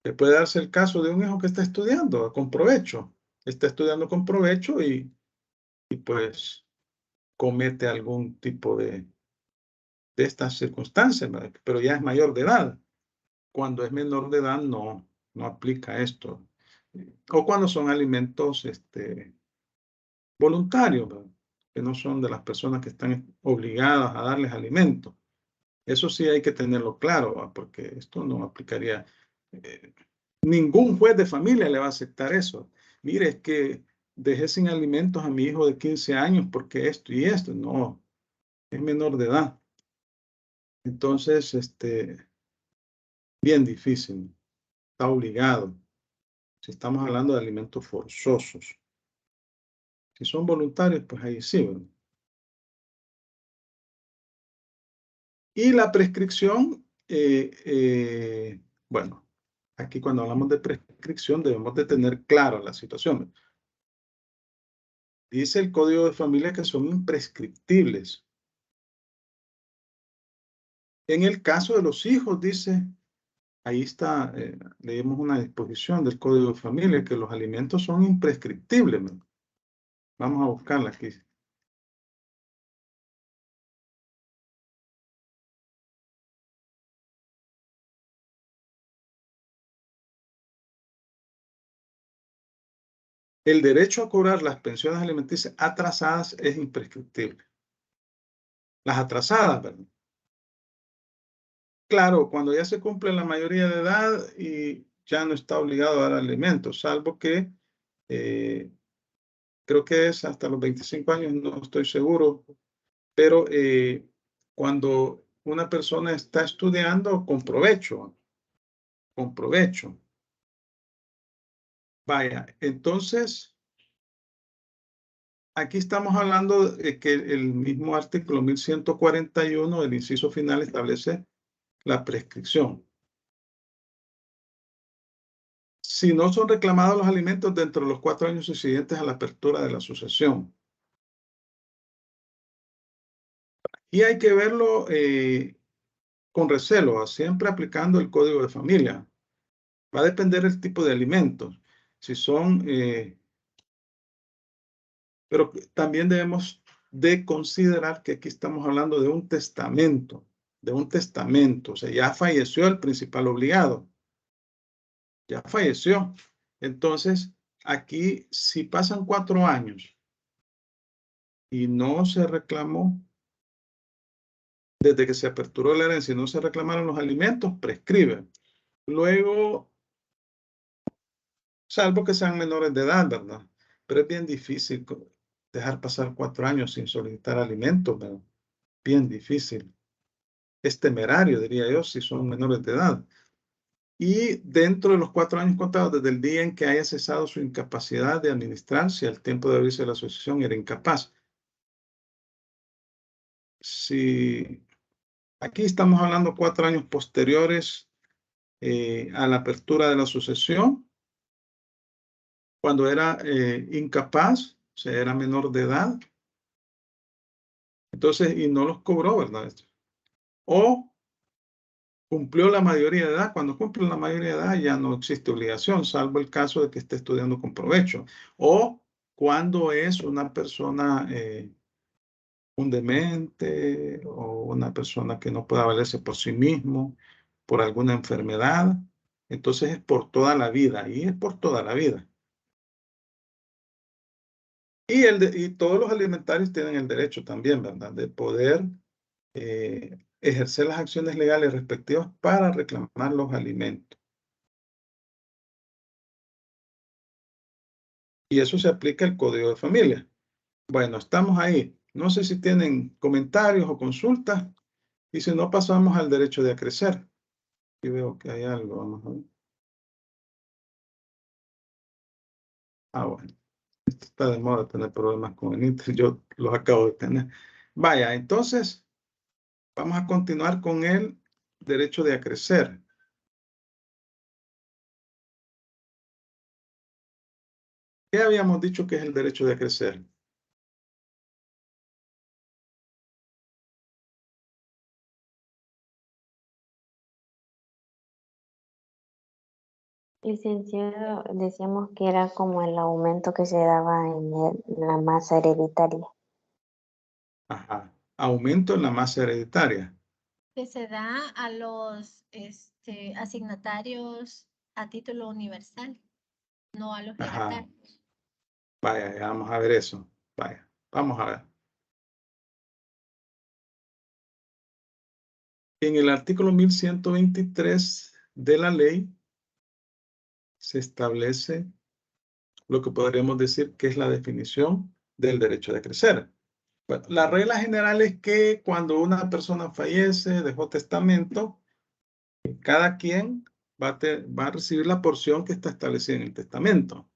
A: Que puede darse el caso de un hijo que está estudiando con provecho. Está estudiando con provecho y pues comete algún tipo de estas circunstancias, ¿no? Pero ya es mayor de edad. Cuando es menor de edad no aplica esto. O cuando son alimentos voluntarios, ¿verdad? Que no son de las personas que están obligadas a darles alimentos. Eso sí hay que tenerlo claro, ¿verdad? Porque esto no aplicaría. Ningún juez de familia le va a aceptar eso. Mire, es que dejé sin alimentos a mi hijo de 15 años porque esto y esto. No, es menor de edad. Entonces, bien difícil. Está obligado. Si estamos hablando de alimentos forzosos. Si son voluntarios, pues ahí sí, ¿verdad? Y la prescripción, bueno, aquí cuando hablamos de prescripción debemos de tener claro la situación. Dice el Código de Familia que son imprescriptibles. En el caso de los hijos, dice, ahí está, leemos una disposición del Código de Familia que los alimentos son imprescriptibles, ¿no? Vamos a buscarla aquí. El derecho a cobrar las pensiones alimenticias atrasadas es imprescriptible. Las atrasadas, ¿verdad? Claro, cuando ya se cumple la mayoría de edad y ya no está obligado a dar alimentos, salvo que creo que es hasta los 25 años, no estoy seguro, pero cuando una persona está estudiando con provecho, con provecho. Vaya, entonces, aquí estamos hablando de que el mismo artículo 1141 del inciso final establece la prescripción. Si no son reclamados los alimentos dentro de los 4 años subsiguientes a la apertura de la sucesión. Y hay que verlo con recelo, siempre aplicando el código de familia. Va a depender del tipo de alimentos. Si son, pero también debemos de considerar que aquí estamos hablando de un testamento, o sea, ya falleció el principal obligado, ya falleció. Entonces, aquí, si pasan 4 años y no se reclamó, desde que se aperturó la herencia y no se reclamaron los alimentos, prescribe. Luego, salvo que sean menores de edad, ¿verdad? Pero es bien difícil dejar pasar 4 años sin solicitar alimentos, ¿verdad? Bien difícil. Es temerario, diría yo, si son menores de edad. Y dentro de los 4 años contados, desde el día en que haya cesado su incapacidad de administrar, si al tiempo de abrirse la asociación era incapaz. Si aquí estamos hablando 4 años posteriores a la apertura de la sucesión, cuando era incapaz, o sea, era menor de edad, entonces, y no los cobró, ¿verdad? O cumplió la mayoría de edad. Cuando cumple la mayoría de edad ya no existe obligación, salvo el caso de que esté estudiando con provecho. O cuando es una persona, un demente o una persona que no pueda valerse por sí mismo, por alguna enfermedad. Entonces es por toda la vida, y es por toda la vida. Y todos los alimentarios tienen el derecho también, ¿verdad?, de poder ejercer las acciones legales respectivas para reclamar los alimentos. Y eso se aplica al Código de Familia. Bueno, estamos ahí. No sé si tienen comentarios o consultas, y si no, pasamos al derecho de acrecer. Aquí veo que hay algo, vamos a ver. Ah, bueno. Esto está de moda tener problemas con el Inter. Yo los acabo de tener. Vaya, entonces, vamos a continuar con el derecho de acrecer. ¿Qué habíamos dicho que es el derecho de acrecer?
G: Licenciado, decíamos que era como el aumento que se daba en la masa hereditaria.
A: Ajá. Aumento en la masa hereditaria.
C: Que se da a los asignatarios a título universal, no a los
A: Ajá.
C: legatarios.
A: Vaya, ya vamos a ver eso. Vaya, vamos a ver. En el artículo 1123 de la ley se establece lo que podríamos decir que es la definición del derecho de acrecer. Bueno, la regla general es que cuando una persona fallece, dejó testamento, cada quien va a recibir la porción que está establecida en el testamento.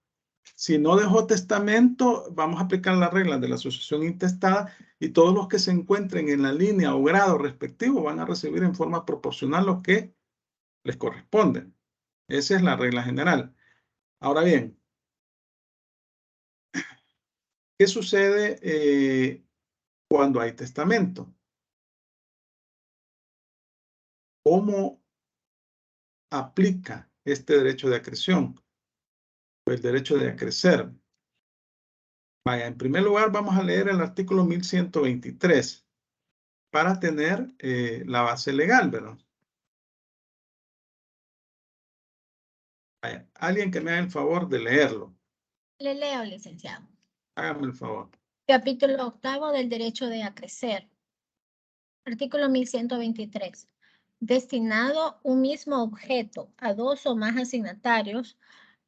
A: Si no dejó testamento, vamos a aplicar las reglas de la sucesión intestada, y todos los que se encuentren en la línea o grado respectivo van a recibir en forma proporcional lo que les corresponde. Esa es la regla general. Ahora bien, ¿qué sucede cuando hay testamento? ¿Cómo aplica este derecho de acreción? El derecho de acrecer. Vaya, en primer lugar vamos a leer el artículo 1123 para tener la base legal, ¿verdad? Vaya, alguien que me haga el favor de leerlo.
C: Le leo, licenciado.
A: Hágame el favor.
C: Capítulo 8 del derecho de acrecer. Artículo 1123. Destinado un mismo objeto a 2 o más asignatarios,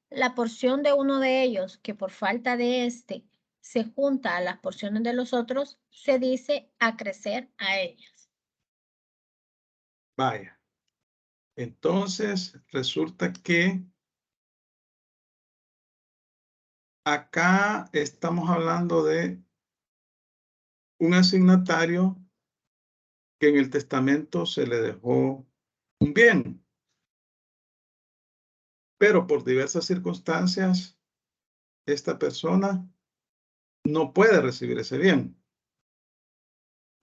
C: la porción de uno de ellos que por falta de éste se junta a las porciones de los otros, se dice acrecer a ellas.
A: Vaya. Entonces, resulta que acá estamos hablando de un asignatario que en el testamento se le dejó un bien, pero por diversas circunstancias esta persona no puede recibir ese bien.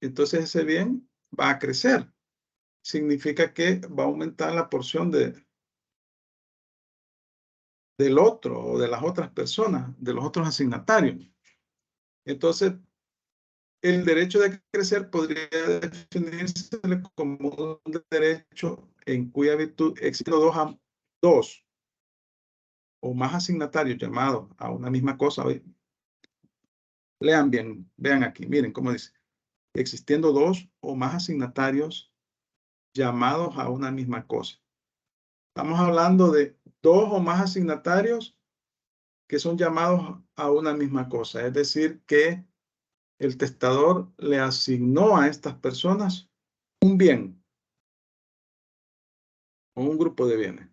A: Entonces ese bien va a crecer. significa que va a aumentar la porción del otro o de las otras personas, de los otros asignatarios. Entonces, el derecho de crecer podría definirse como un derecho en cuya virtud existen dos o más asignatarios llamados a una misma cosa. Lean bien, vean aquí, miren cómo dice. Existiendo dos o más asignatarios llamados a una misma cosa. Estamos hablando de dos o más asignatarios que son llamados a una misma cosa. Es decir, que el testador le asignó a estas personas un bien o un grupo de bienes,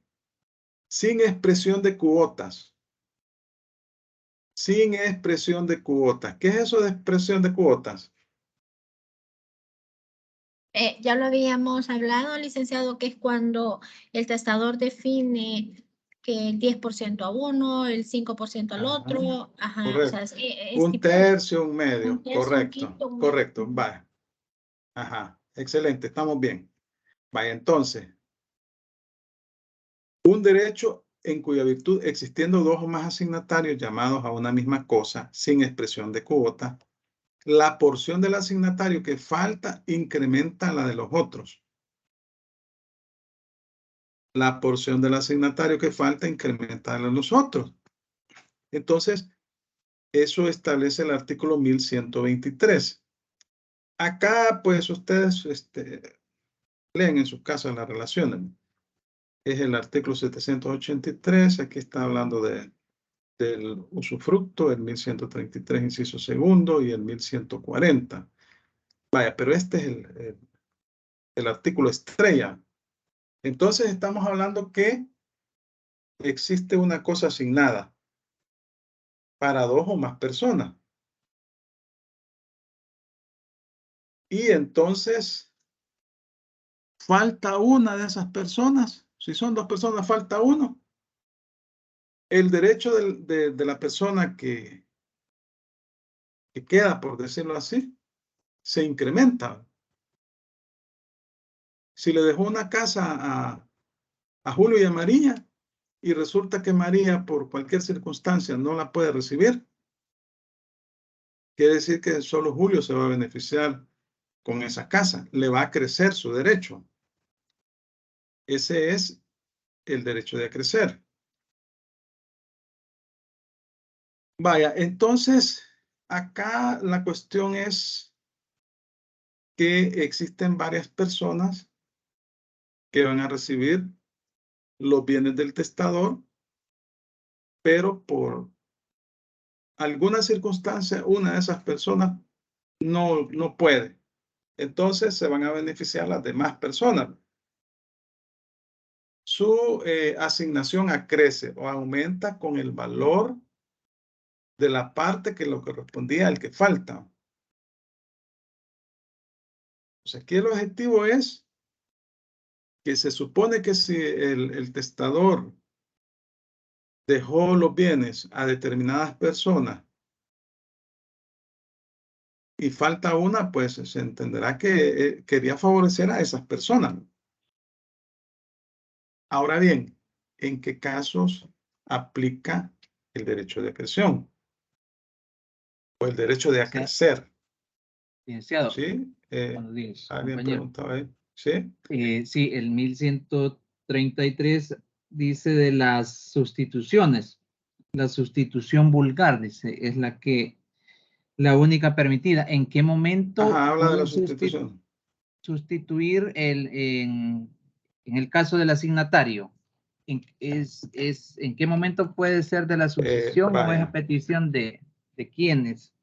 A: sin expresión de cuotas. Sin expresión de cuotas. ¿Qué es eso de expresión de cuotas?
C: Ya lo habíamos hablado, licenciado, que es cuando el testador define que el 10% a uno, el 5% al otro. Ajá, o sea,
A: Correcto. Un tercio, un medio.
C: un tercio, un
A: Correcto.
C: quinto, un
A: Correcto.
C: medio.
A: Vaya. Ajá. Excelente. Estamos bien. Vaya, entonces. Un derecho en cuya virtud, existiendo dos o más asignatarios llamados a una misma cosa, sin expresión de cuota, la porción del asignatario que falta incrementa la de los otros. La porción del asignatario que falta incrementa la de los otros. Entonces, eso establece el artículo 1123. Acá, pues, ustedes leen en sus casas las relaciones. Es el artículo 783. Aquí está hablando del usufructo, el 1133, inciso segundo, y el 1140. Vaya, pero este es el artículo estrella. Entonces, estamos hablando que existe una cosa asignada para dos o más personas. Y entonces, falta una de esas personas. Si son dos personas, falta uno. El derecho de la persona que queda, por decirlo así, se incrementa. Si le dejó una casa a Julio y a María, y resulta que María, por cualquier circunstancia, no la puede recibir, quiere decir que solo Julio se va a beneficiar con esa casa. Le va a crecer su derecho. Ese es el derecho de crecer. Vaya, entonces, acá la cuestión es que existen varias personas que van a recibir los bienes del testador, pero por alguna circunstancia, una de esas personas no puede. Entonces, se van a beneficiar las demás personas. Su asignación acrece o aumenta con el valor de la parte que lo correspondía al que falta. O sea, aquí el objetivo es que se supone que si el testador dejó los bienes a determinadas personas y falta una, pues se entenderá que quería favorecer a esas personas. Ahora bien, ¿en qué casos aplica el derecho de acreción o el derecho de acrecer?
H: Licenciado,
A: ¿Sí?
H: buenos días,
A: Alguien
H: compañero.
A: preguntaba ahí. ¿Sí?
H: Sí, el 1133 dice de las sustituciones. La sustitución vulgar, dice, es la única permitida. ¿En qué momento
A: Ajá, habla de la
H: puede
A: sustitución.
H: sustituir en el caso del asignatario? ¿En qué momento puede ser de la sucesión o es a petición de quiénes?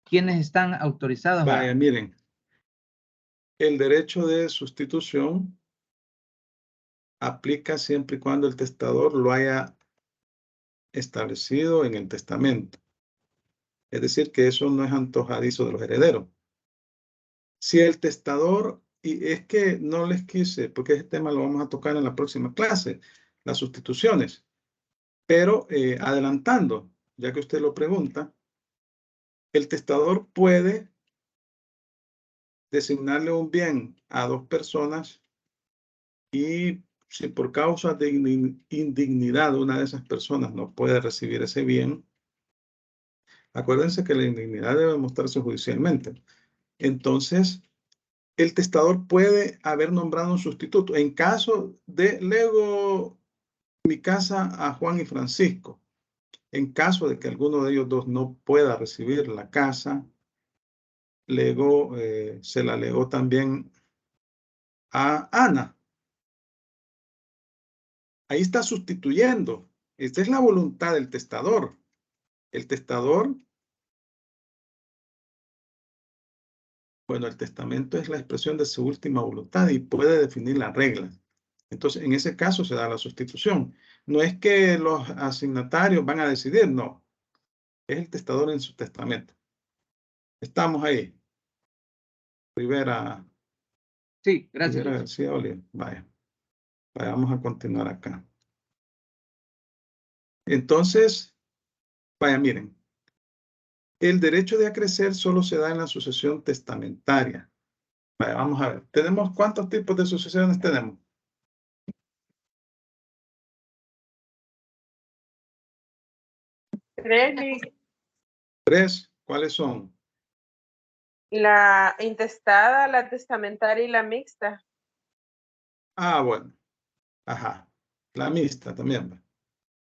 H: ¿Quiénes están autorizados
A: Vaya, miren, el derecho de sustitución aplica siempre y cuando el testador lo haya establecido en el testamento. Es decir, que eso no es antojadizo de los herederos. Si el testador, y es que no les quise, porque ese tema lo vamos a tocar en la próxima clase, las sustituciones, pero adelantando, ya que usted lo pregunta, el testador puede designarle un bien a dos personas Y si por causa de indignidad una de esas personas no puede recibir ese bien, acuérdense que la indignidad debe mostrarse judicialmente. Entonces, el testador puede haber nombrado un sustituto. En caso de lego mi casa a Juan y Francisco, en caso de que alguno de ellos dos no pueda recibir la casa, se la legó también a Ana. Ahí está sustituyendo. Esta es la voluntad del testador. El testador, bueno, el testamento es la expresión de su última voluntad y puede definir las reglas. Entonces, en ese caso se da la sustitución. No es que los asignatarios van a decidir, no. Es el testador en su testamento. Estamos ahí. Rivera.
H: Sí, gracias.
A: Rivera García Oliva. Vaya. Vamos a continuar acá. Entonces, vaya, miren. El derecho de acrecer solo se da en la sucesión testamentaria. Vaya, vamos a ver. ¿Tenemos cuántos tipos de sucesiones tenemos? Tres. ¿Cuáles son?
I: La intestada, la testamentaria y la mixta.
A: Ah, bueno. Ajá. La mixta también.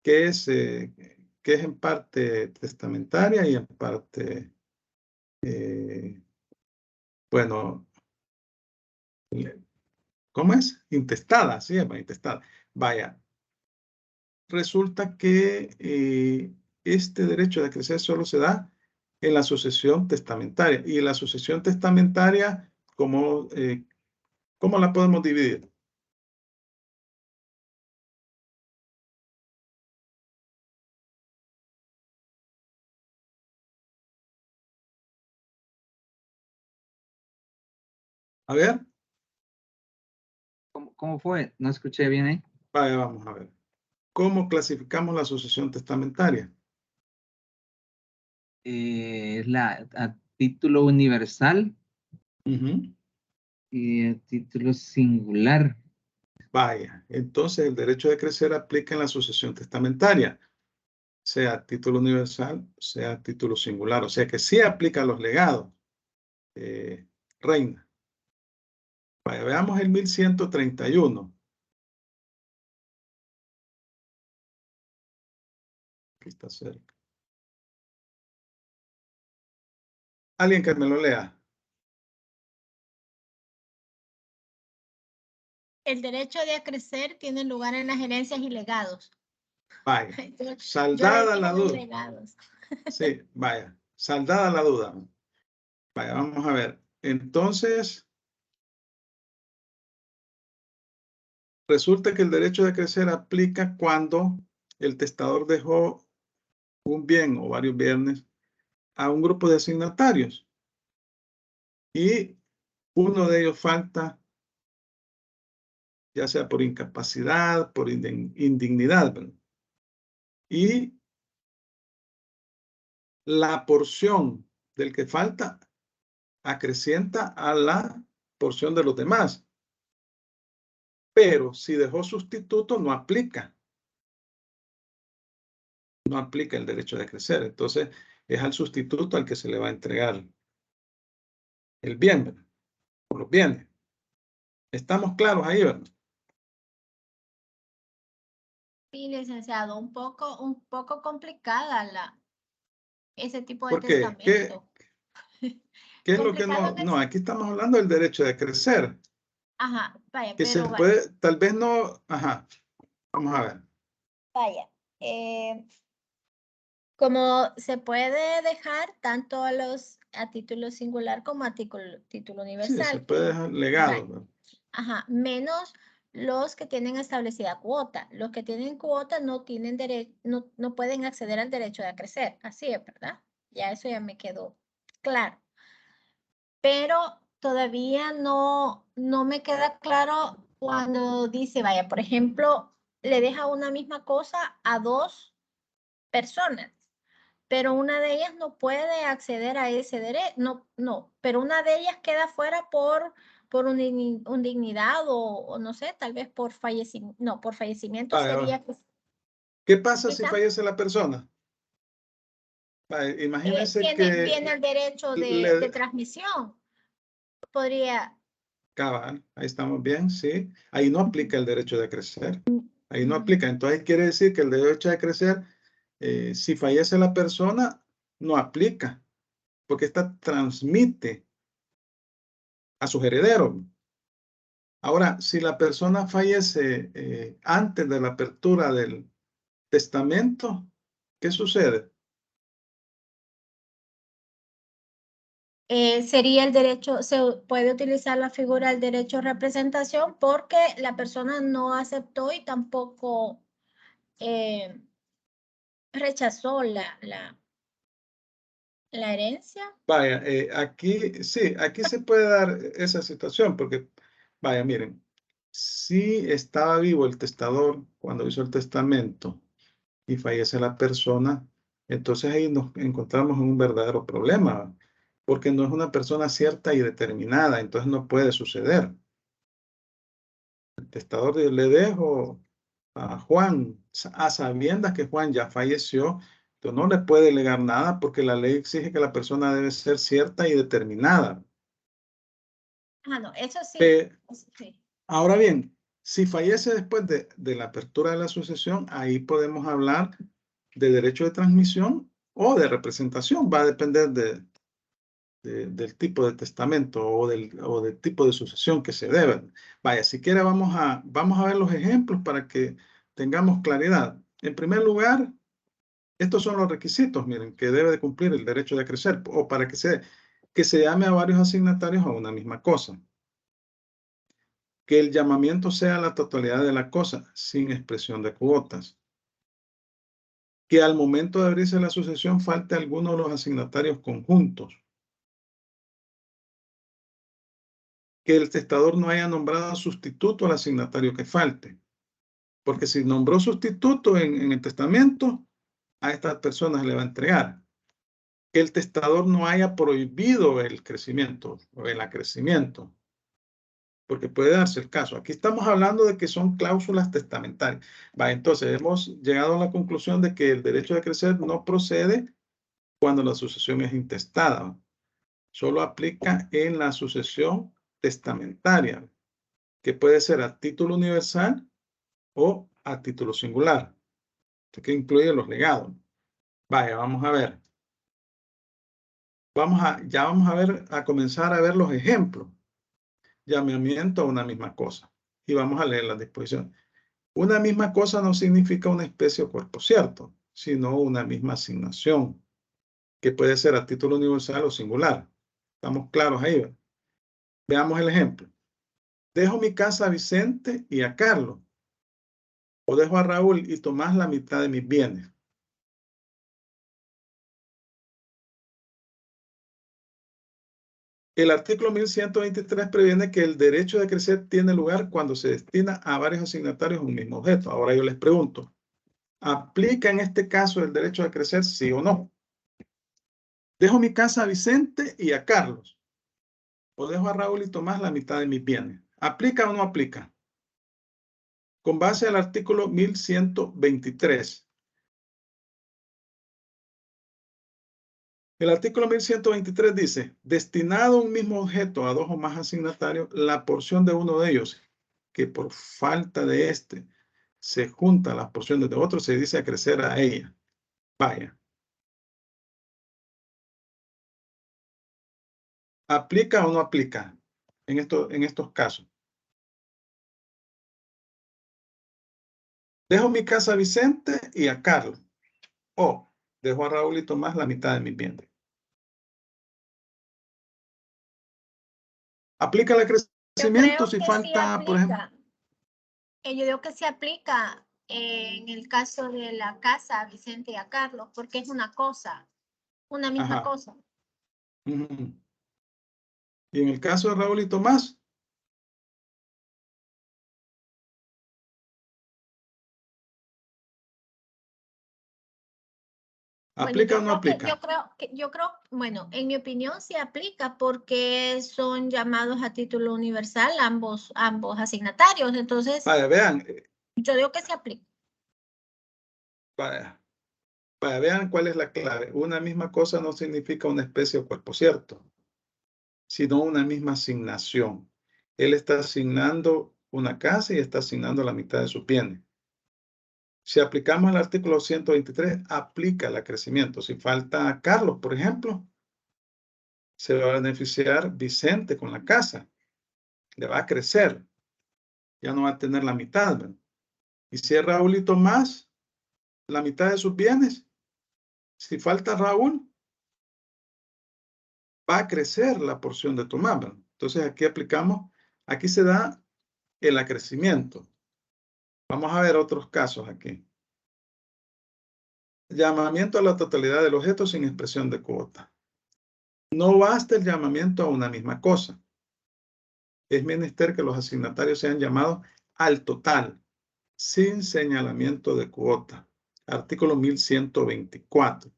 A: Que es en parte testamentaria y en parte, bueno, ¿cómo es? Intestada, sí, intestada. Vaya. Resulta que este derecho de acrecer solo se da en la sucesión testamentaria. Y la sucesión testamentaria, ¿cómo la podemos dividir? A ver.
H: ¿Cómo fue? No escuché bien ahí.
A: Vaya, vamos a ver. ¿Cómo clasificamos la sucesión testamentaria?
H: Es a título universal y a título singular.
A: Vaya, entonces el derecho de crecer aplica en la sucesión testamentaria, sea título universal, sea título singular, o sea que sí aplica a los legados. Reina. Vaya, veamos el 1131. Aquí está cerca. Alguien que me lo lea.
C: El derecho de acrecer tiene lugar en las herencias y legados.
A: Vaya, saldada la duda.
C: Legados.
A: Sí, vaya, saldada la duda. Vaya, vamos a ver. Entonces, resulta que el derecho de crecer aplica cuando el testador dejó un bien o varios bienes a un grupo de asignatarios y uno de ellos falta, ya sea por incapacidad, por indignidad, ¿verdad? Y la porción del que falta acrecienta a la porción de los demás. Pero si dejó sustituto, no aplica. No aplica el derecho de crecer. Entonces, es al sustituto al que se le va a entregar el bien, ¿verdad? O los bienes. ¿Estamos claros ahí, verdad?
C: Sí, licenciado, un poco complicada ese tipo de
A: ¿Por qué?
C: testamento.
A: ¿Qué es lo que no? No, aquí estamos hablando del derecho de crecer.
C: Ajá, vaya,
A: Que se puede, tal vez no, ajá, vamos a ver.
C: Vaya, como se puede dejar tanto a título singular como a título universal.
A: Sí, se puede dejar legado, ¿no?
C: Ajá, menos los que tienen establecida cuota. Los que tienen cuota no tienen no pueden acceder al derecho de acrecer. Así es, ¿verdad? Ya eso ya me quedó claro. Pero todavía no me queda claro cuando dice, vaya, por ejemplo, le deja una misma cosa a dos personas, pero una de ellas no puede acceder a ese derecho, no, pero una de ellas queda fuera por por indignidad o no sé, tal vez por fallecimiento. No, por fallecimiento sería que...
A: ¿Qué pasa si fallece la persona? Imagínense que...
C: Tiene el derecho de transmisión. Podría...
A: Cabal, ahí estamos bien, sí. Ahí no aplica el derecho de crecer. Ahí no aplica. Entonces quiere decir que el derecho de crecer, si fallece la persona, no aplica. Porque esta transmite a sus herederos. Ahora, si la persona fallece antes de la apertura del testamento, ¿qué sucede?
C: Sería el derecho, se puede utilizar la figura del derecho de representación porque la persona no aceptó y tampoco rechazó la herencia.
A: Vaya, aquí sí, aquí se puede dar esa situación porque, vaya, miren, si estaba vivo el testador cuando hizo el testamento y fallece la persona, entonces ahí nos encontramos en un verdadero problema, porque no es una persona cierta y determinada, entonces no puede suceder. El testador dice, le dejo a Juan, a sabiendas que Juan ya falleció, entonces no le puede legar nada porque la ley exige que la persona debe ser cierta y determinada.
C: No, eso sí. Eso sí.
A: Ahora bien, si fallece después de la apertura de la sucesión, ahí podemos hablar de derecho de transmisión o de representación. Va a depender del tipo de testamento o del tipo de sucesión que se debe. Vaya, si quiere vamos a ver los ejemplos para que tengamos claridad. En primer lugar, estos son los requisitos, miren, que debe de cumplir el derecho de crecer o para que se llame a varios asignatarios a una misma cosa. Que el llamamiento sea la totalidad de la cosa, sin expresión de cuotas. Que al momento de abrirse la sucesión falte alguno de los asignatarios conjuntos. Que el testador no haya nombrado sustituto al asignatario que falte. Porque si nombró sustituto en el testamento, a estas personas le va a entregar. Que el testador no haya prohibido el crecimiento o el acrecimiento. Porque puede darse el caso. Aquí estamos hablando de que son cláusulas testamentarias. Entonces hemos llegado a la conclusión de que el derecho de crecer no procede cuando la sucesión es intestada. Solo aplica en la sucesión testamentaria, que puede ser a título universal o a título singular, que incluye los legados. Vamos a ver. Ya vamos a comenzar a ver los ejemplos. Llamamiento a una misma cosa. Y vamos a leer las disposiciones. Una misma cosa no significa una especie o cuerpo cierto, sino una misma asignación, que puede ser a título universal o singular. ¿Estamos claros ahí? Veamos el ejemplo. Dejo mi casa a Vicente y a Carlos. O dejo a Raúl y Tomás la mitad de mis bienes. El artículo 1123 previene que el derecho de crecer tiene lugar cuando se destina a varios asignatarios un mismo objeto. Ahora yo les pregunto, ¿aplica en este caso el derecho de crecer, sí o no? Dejo mi casa a Vicente y a Carlos. O dejo a Raúl y Tomás la mitad de mis bienes. ¿Aplica o no aplica? Con base al artículo 1123. El artículo 1123 dice, destinado un mismo objeto a dos o más asignatarios, la porción de uno de ellos, que por falta de este se junta a las porciones de otro, se dice acrecer a ella. Vaya. ¿Aplica o no aplica en estos casos? Dejo mi casa a Vicente y a Carlos. O dejo a Raúl y Tomás la mitad de mis bienes. ¿Aplica el crecimiento si falta,
C: sí,
A: por ejemplo?
C: Yo digo que se aplica en el caso de la casa a Vicente y a Carlos, porque es una cosa, una misma cosa.
A: Y en el caso de Raúl y Tomás. ¿Aplica o no aplica?
C: Yo creo, bueno, en mi opinión sí aplica porque son llamados a título universal ambos asignatarios. Entonces,
A: vaya, vean.
C: Yo digo que se aplica.
A: Vaya, vean cuál es la clave. Una misma cosa no significa una especie o cuerpo cierto, sino una misma asignación. Él está asignando una casa y está asignando la mitad de sus bienes. Si aplicamos el artículo 123, aplica el acrecimiento. Si falta Carlos, por ejemplo, se va a beneficiar Vicente con la casa. Le va a crecer. Ya no va a tener la mitad, ¿verdad? Y si es Raúl y Tomás, la mitad de sus bienes. Si falta Raúl, va a crecer la porción de Tomás, ¿verdad? Entonces aquí aplicamos, aquí se da el acrecimiento. Vamos a ver otros casos aquí. Llamamiento a la totalidad del objeto sin expresión de cuota. No basta el llamamiento a una misma cosa. Es menester que los asignatarios sean llamados al total, sin señalamiento de cuota. Artículo 1124.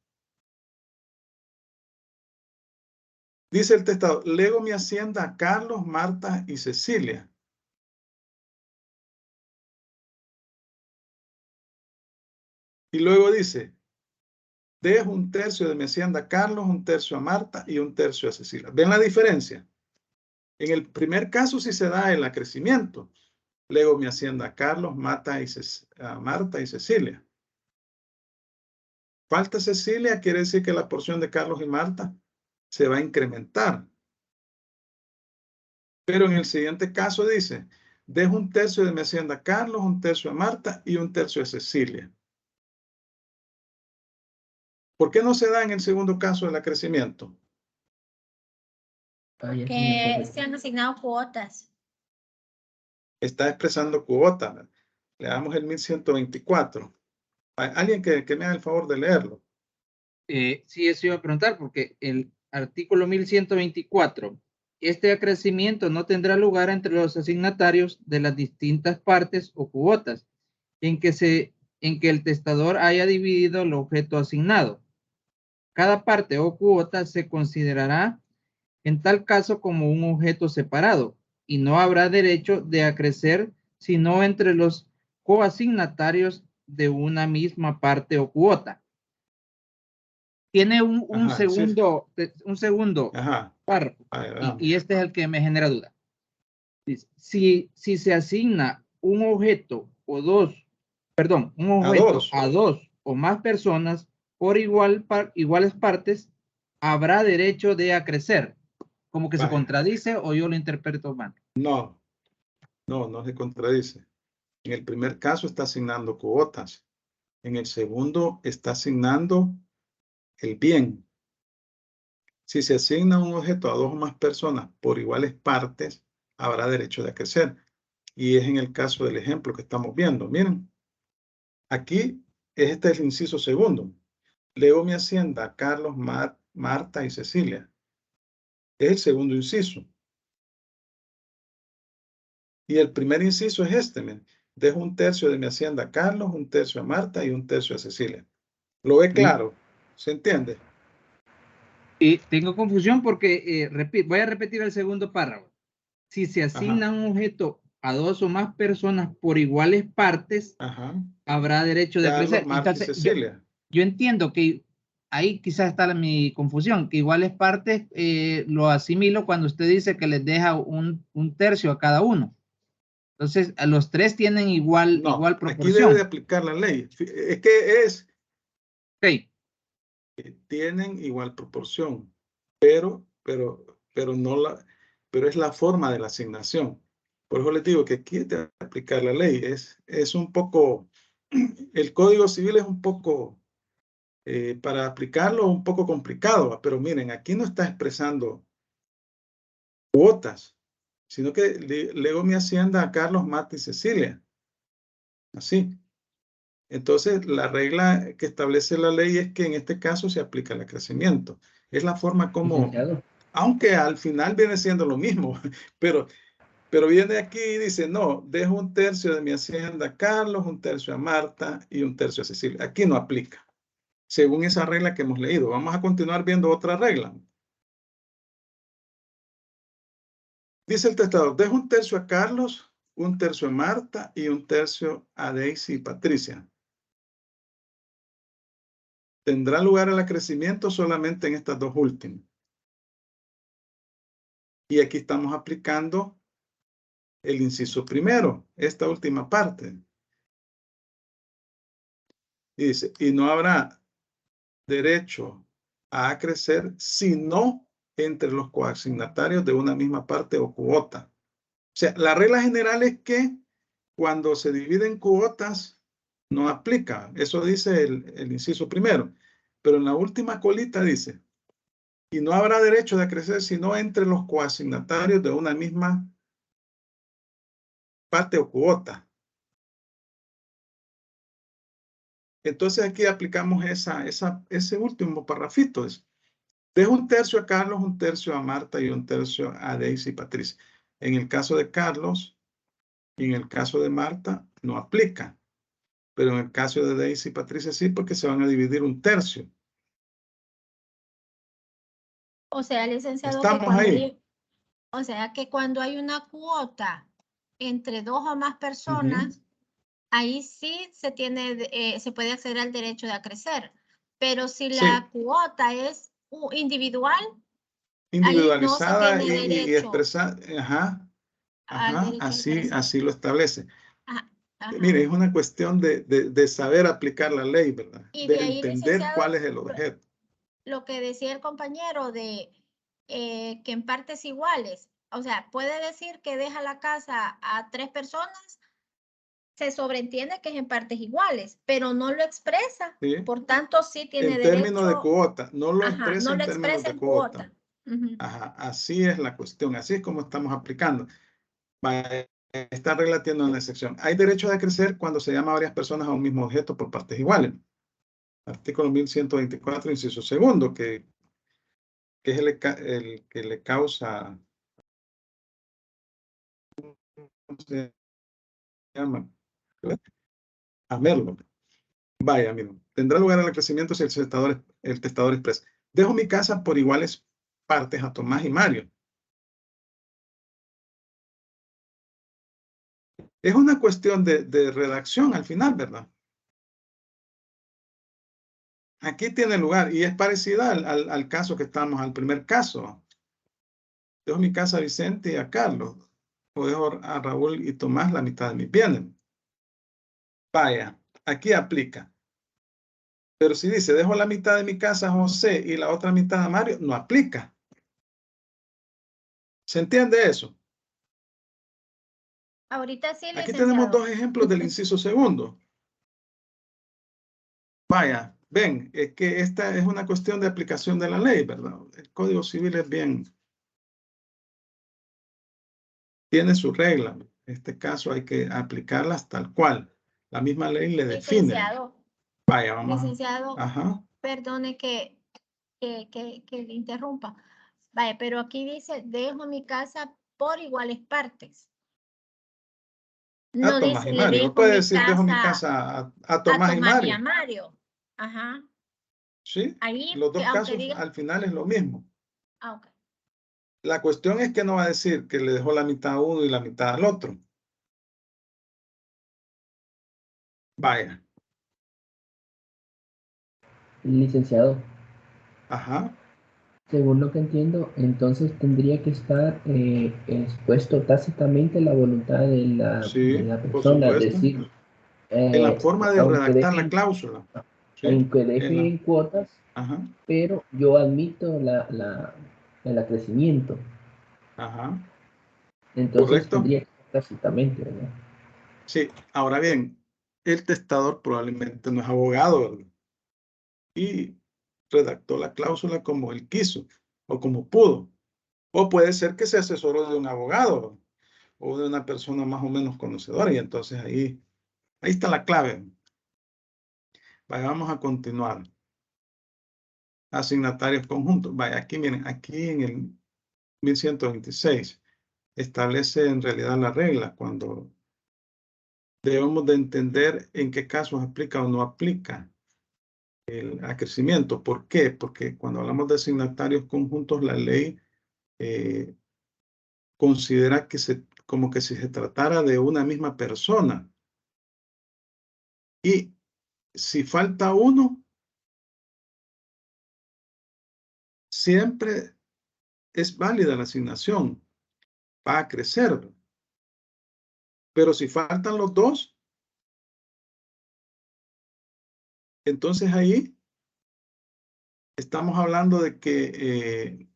A: Dice el testador, lego mi hacienda a Carlos, Marta y Cecilia. Y luego dice, dejo 1/3 de mi hacienda a Carlos, 1/3 a Marta y 1/3 a Cecilia. ¿Ven la diferencia? En el primer caso sí se da el acrecimiento. Lego mi hacienda a Carlos, Marta y Cecilia. Falta Cecilia, quiere decir que la porción de Carlos y Marta se va a incrementar. Pero en el siguiente caso dice, dejo 1/3 de mi hacienda a Carlos, 1/3 a Marta y 1/3 a Cecilia. ¿Por qué no se da en el segundo caso el acrecimiento?
C: Que se han asignado cuotas.
A: Está expresando cuota. Le damos el 1124. Alguien que me haga el favor de leerlo.
H: Sí, eso iba a preguntar, porque el artículo 1124, este acrecimiento no tendrá lugar entre los asignatarios de las distintas partes o cuotas en que el testador haya dividido el objeto asignado. Cada parte o cuota se considerará en tal caso como un objeto separado y no habrá derecho de acrecer sino entre los coasignatarios de una misma parte o cuota. Tiene un segundo párrafo y este es el que me genera duda. Si se asigna un objeto a dos o más personas por iguales partes, habrá derecho de acrecer. Como que se contradice o yo lo interpreto mal.
A: No se contradice. En el primer caso está asignando cuotas. En el segundo está asignando el bien. Si se asigna un objeto a dos o más personas por iguales partes, habrá derecho de acrecer. Y es en el caso del ejemplo que estamos viendo. Miren, aquí este es el inciso segundo. Leo mi hacienda a Carlos, Marta y Cecilia. Es el segundo inciso. Y el primer inciso es este. Miren. Dejo 1/3 de mi hacienda a Carlos, 1/3 a Marta y 1/3 a Cecilia. ¿Lo ve claro? ¿Se entiende?
H: Y tengo confusión porque, voy a repetir el segundo párrafo. Si se asigna un objeto a dos o más personas por iguales partes, habrá derecho de acrecer. Entonces, yo entiendo que ahí quizás está mi confusión, que iguales partes lo asimilo cuando usted dice que les deja 1/3 a cada uno. Entonces, a los tres tienen igual proporción.
A: Aquí debe de aplicar la ley. Es que es...
H: Sí.
A: Tienen igual proporción, pero es la forma de la asignación. Por eso les digo que aquí hay que aplicar la ley. Es un poco... El Código Civil es un poco... para aplicarlo un poco complicado, pero miren, aquí no está expresando cuotas, sino que lego mi hacienda a Carlos, Marta y Cecilia. Así. Entonces, la regla que establece la ley es que en este caso se aplica el acrecimiento. Es la forma como, aunque al final viene siendo lo mismo, pero viene aquí y dice, no, dejo 1/3 de mi hacienda a Carlos, 1/3 a Marta y 1/3 a Cecilia. Aquí no aplica. según esa regla que hemos leído. Vamos a continuar viendo otra regla. Dice el testador, dejo 1/3 a Carlos, 1/3 a Marta y 1/3 a Daisy y Patricia. Tendrá lugar el acrecimiento solamente en estas dos últimas. Y aquí estamos aplicando el inciso primero, esta última parte. Y dice, y no habrá derecho a acrecer sino entre los coasignatarios de una misma parte o cuota. O sea, la regla general es que cuando se dividen cuotas no aplica. Eso dice el inciso primero. Pero en la última colita dice, y no habrá derecho de acrecer sino entre los coasignatarios de una misma parte o cuota. Entonces aquí aplicamos ese último parrafito. Dejo 1/3 a Carlos, 1/3 a Marta y 1/3 a Daisy y Patricia. En el caso de Carlos y en el caso de Marta no aplica. Pero en el caso de Daisy y Patricia sí, porque se van a dividir 1/3.
C: O sea, licenciado,
A: estamos ahí.
C: O sea, que cuando hay una cuota entre 2 o más personas, ahí sí se puede acceder al derecho de acrecer. Pero si la cuota es individual,
A: Individualizada
C: ahí no se tiene
A: y expresada. Así lo establece. Mire, es una cuestión de saber aplicar la ley, ¿verdad?
C: Y
A: de
C: ahí,
A: entender cuál es el objeto.
C: Lo que decía el compañero de que en partes iguales, o sea, puede decir que deja la casa a 3 personas, se sobreentiende que es en partes iguales, pero no lo expresa,
A: ¿sí?
C: Por tanto sí tiene
A: derecho.
C: En
A: términos de cuota, no lo expresa
C: no
A: en
C: lo
A: términos
C: expresa
A: de
C: en
A: cuota. Así es la cuestión, así es como estamos aplicando. Esta regla tiene una excepción. Hay derecho de acrecer cuando se llama a varias personas a un mismo objeto por partes iguales. Artículo 1124, inciso segundo, que es el que le causa, ¿cómo se llama? A Merlo. Vaya, miren, tendrá lugar el acrecimiento si el testador expresa. Dejo mi casa por iguales partes a Tomás y Mario. Es una cuestión de redacción al final, ¿verdad? Aquí tiene lugar y es parecida al caso que estamos, al primer caso. Dejo mi casa a Vicente y a Carlos. O dejo a Raúl y Tomás la mitad de mis bienes. Vaya, aquí aplica. Pero si dice, dejo la mitad de mi casa a José y la otra mitad a Mario, no aplica. ¿Se entiende eso?
C: Ahorita sí,
A: Aquí tenemos dos ejemplos del inciso segundo. Vaya, ven, es que esta es una cuestión de aplicación de la ley, ¿verdad? El Código Civil es bien, tiene su regla. En este caso hay que aplicarlas tal cual. La misma ley le define.
C: Licenciado.
A: Vaya, vamos.
C: Licenciado, perdone que le interrumpa. Vaya, pero aquí dice, dejo mi casa por iguales partes.
A: No Tomás y Mario. No puede decir, dejo mi casa a Tomás y Mario.
C: Y a Mario. Ajá.
A: Sí,
C: ahí,
A: los dos casos al final es lo mismo.
C: Ok.
A: La cuestión es que no va a decir que le dejó la mitad a uno y la mitad al otro. Vaya.
B: Licenciado.
A: Ajá.
B: Según lo que entiendo, entonces tendría que estar expuesto tácitamente la voluntad de la persona, es decir,
A: en la forma de redactar la cláusula.
B: Aunque deje en cuotas, pero yo admito el acrecimiento. Entonces
A: Correcto.
B: tendría que estar tácitamente, ¿verdad?
A: Sí, ahora bien, el testador probablemente no es abogado, ¿verdad? Y redactó la cláusula como él quiso o como pudo. O puede ser que se asesoró de un abogado o de una persona más o menos conocedora y entonces ahí está la clave. Vaya, vamos a continuar. Asignatarios conjuntos. Vaya, aquí miren, aquí en el 1126 establece en realidad la regla cuando debemos de entender en qué casos aplica o no aplica el acrecimiento. ¿Por qué? Porque cuando hablamos de asignatarios conjuntos, la ley considera que como que si se tratara de una misma persona. Y si falta uno, siempre es válida la asignación. Va a crecer. Pero si faltan los dos, entonces ahí estamos hablando de que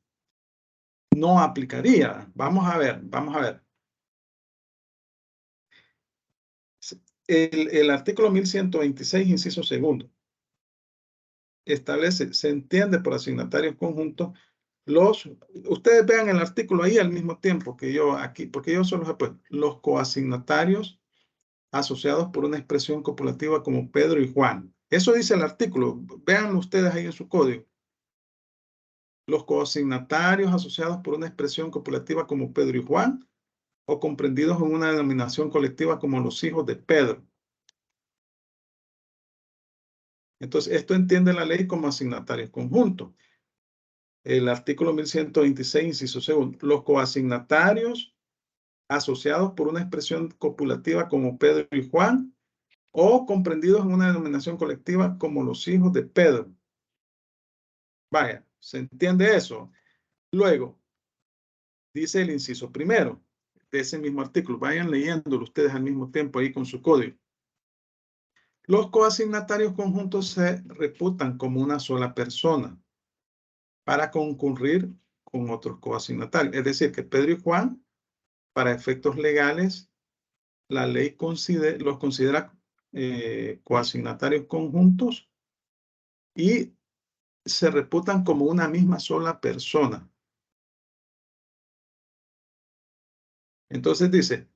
A: no aplicaría. Vamos a ver, vamos a ver. El artículo 1126, inciso segundo, establece, se entiende por asignatarios conjuntos ustedes vean el artículo ahí al mismo tiempo que yo aquí, porque yo solo he puesto los coasignatarios asociados por una expresión copulativa como Pedro y Juan. Eso dice el artículo. Véanlo ustedes ahí en su código. Los coasignatarios asociados por una expresión copulativa como Pedro y Juan o comprendidos en una denominación colectiva como los hijos de Pedro. Entonces, esto entiende la ley como asignatarios conjuntos. El artículo 1126, inciso segundo. Los coasignatarios asociados por una expresión copulativa como Pedro y Juan o comprendidos en una denominación colectiva como los hijos de Pedro. Vaya, ¿se entiende eso? Luego, dice el inciso primero de ese mismo artículo. Vayan leyéndolo ustedes al mismo tiempo ahí con su código. Los coasignatarios conjuntos se reputan como una sola persona para concurrir con otros coasignatarios. Es decir, que Pedro y Juan, para efectos legales, la ley los considera coasignatarios conjuntos y se reputan como una misma sola persona. Entonces dice,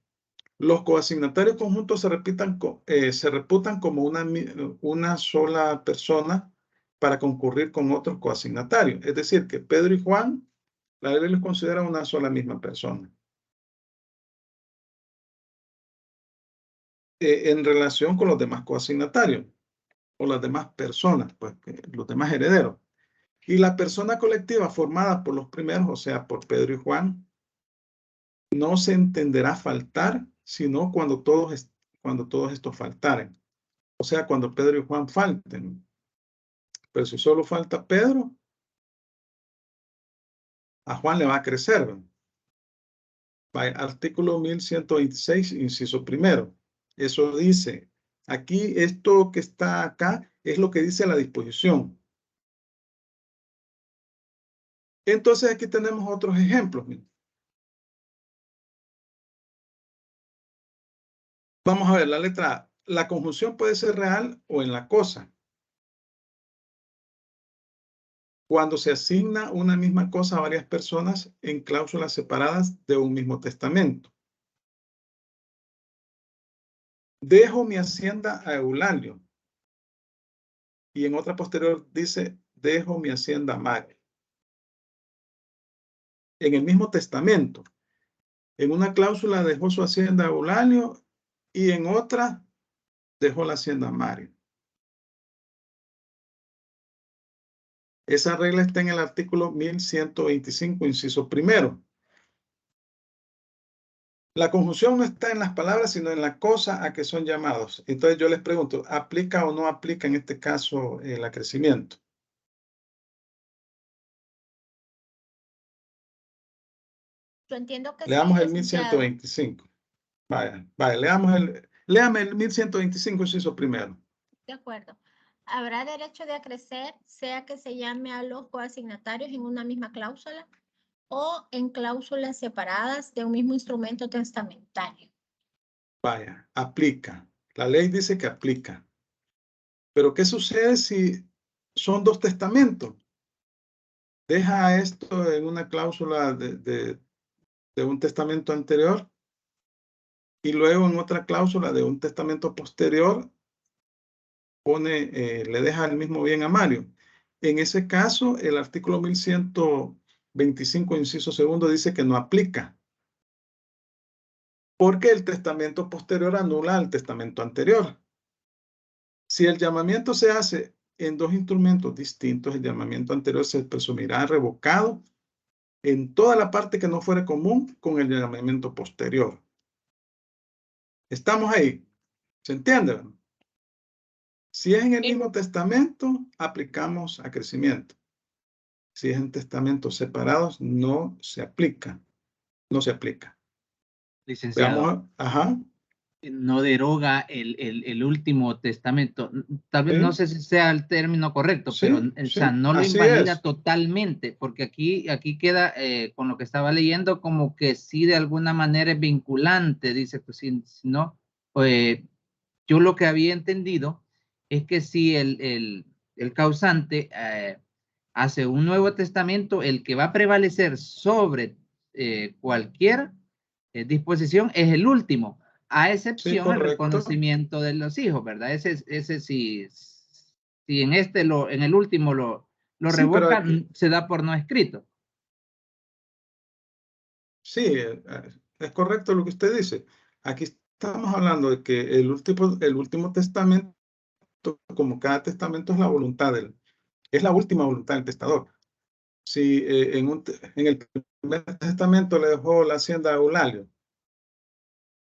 A: los coasignatarios conjuntos se reputan como una sola persona para concurrir con otros coasignatarios. Es decir, que Pedro y Juan, la ley los considera una sola misma persona. En relación con los demás coasignatarios o las demás personas, pues los demás herederos. Y la persona colectiva formada por los primeros, o sea, por Pedro y Juan, no se entenderá faltar, sino cuando todos estos faltaren. O sea, cuando Pedro y Juan falten. Pero si solo falta Pedro, a Juan le va a crecer. Artículo 1126, inciso primero. Eso dice, aquí esto que está acá es lo que dice la disposición. Entonces aquí tenemos otros ejemplos. Vamos a ver la letra A. La conjunción puede ser real o en la cosa. Cuando se asigna una misma cosa a varias personas en cláusulas separadas de un mismo testamento. Dejo mi hacienda a Eulalio. Y en otra posterior dice, dejo mi hacienda a Mari. En el mismo testamento. En una cláusula dejó su hacienda a Eulalio y en otra dejó la hacienda a Mari. Esa regla está en el artículo 1125, inciso primero. La conjunción no está en las palabras, sino en la cosa a que son llamados. Entonces yo les pregunto, ¿aplica o no aplica en este caso el acrecimiento?
C: Yo entiendo que
A: leamos
C: sí,
A: el 1125. Vaya, léame el 1125, inciso primero.
C: De acuerdo. ¿Habrá derecho de acrecer, sea que se llame a los coasignatarios en una misma cláusula o en cláusulas separadas de un mismo instrumento testamentario?
A: Vaya, aplica. La ley dice que aplica. Pero ¿qué sucede si son dos testamentos? Deja esto en una cláusula de un testamento anterior y luego en otra cláusula de un testamento posterior le deja el mismo bien a Mario. En ese caso, el artículo 1125, inciso segundo, dice que no aplica. Porque el testamento posterior anula al testamento anterior. Si el llamamiento se hace en dos instrumentos distintos, el llamamiento anterior se presumirá revocado en toda la parte que no fuere común con el llamamiento posterior. ¿Estamos ahí? ¿Se entiende? Si es en el mismo testamento, aplicamos acrecimiento. Si es en testamentos separados, no se aplica. No se aplica.
H: Licenciado.
A: Veamos, ajá.
H: No deroga el último testamento. Tal vez
A: Sí.
H: no sé si sea el término correcto,
A: Sí,
H: pero o
A: sí,
H: sea, no lo
A: así
H: invalida
A: es.
H: totalmente, porque aquí queda, con lo que estaba leyendo, como que sí de alguna manera es vinculante, dice, pues si no, yo lo que había entendido es que si el causante hace un nuevo testamento, el que va a prevalecer sobre cualquier disposición es el último, a excepción del reconocimiento de los hijos, ¿verdad? Ese sí, si en en el último lo
A: Sí,
H: revoca,
A: aquí,
H: se da por no escrito.
A: sí, es correcto lo que usted dice. Aquí estamos hablando de que el último testamento, como cada testamento es la voluntad es la última voluntad del testador. Si en el primer testamento le dejó la hacienda a Eulalio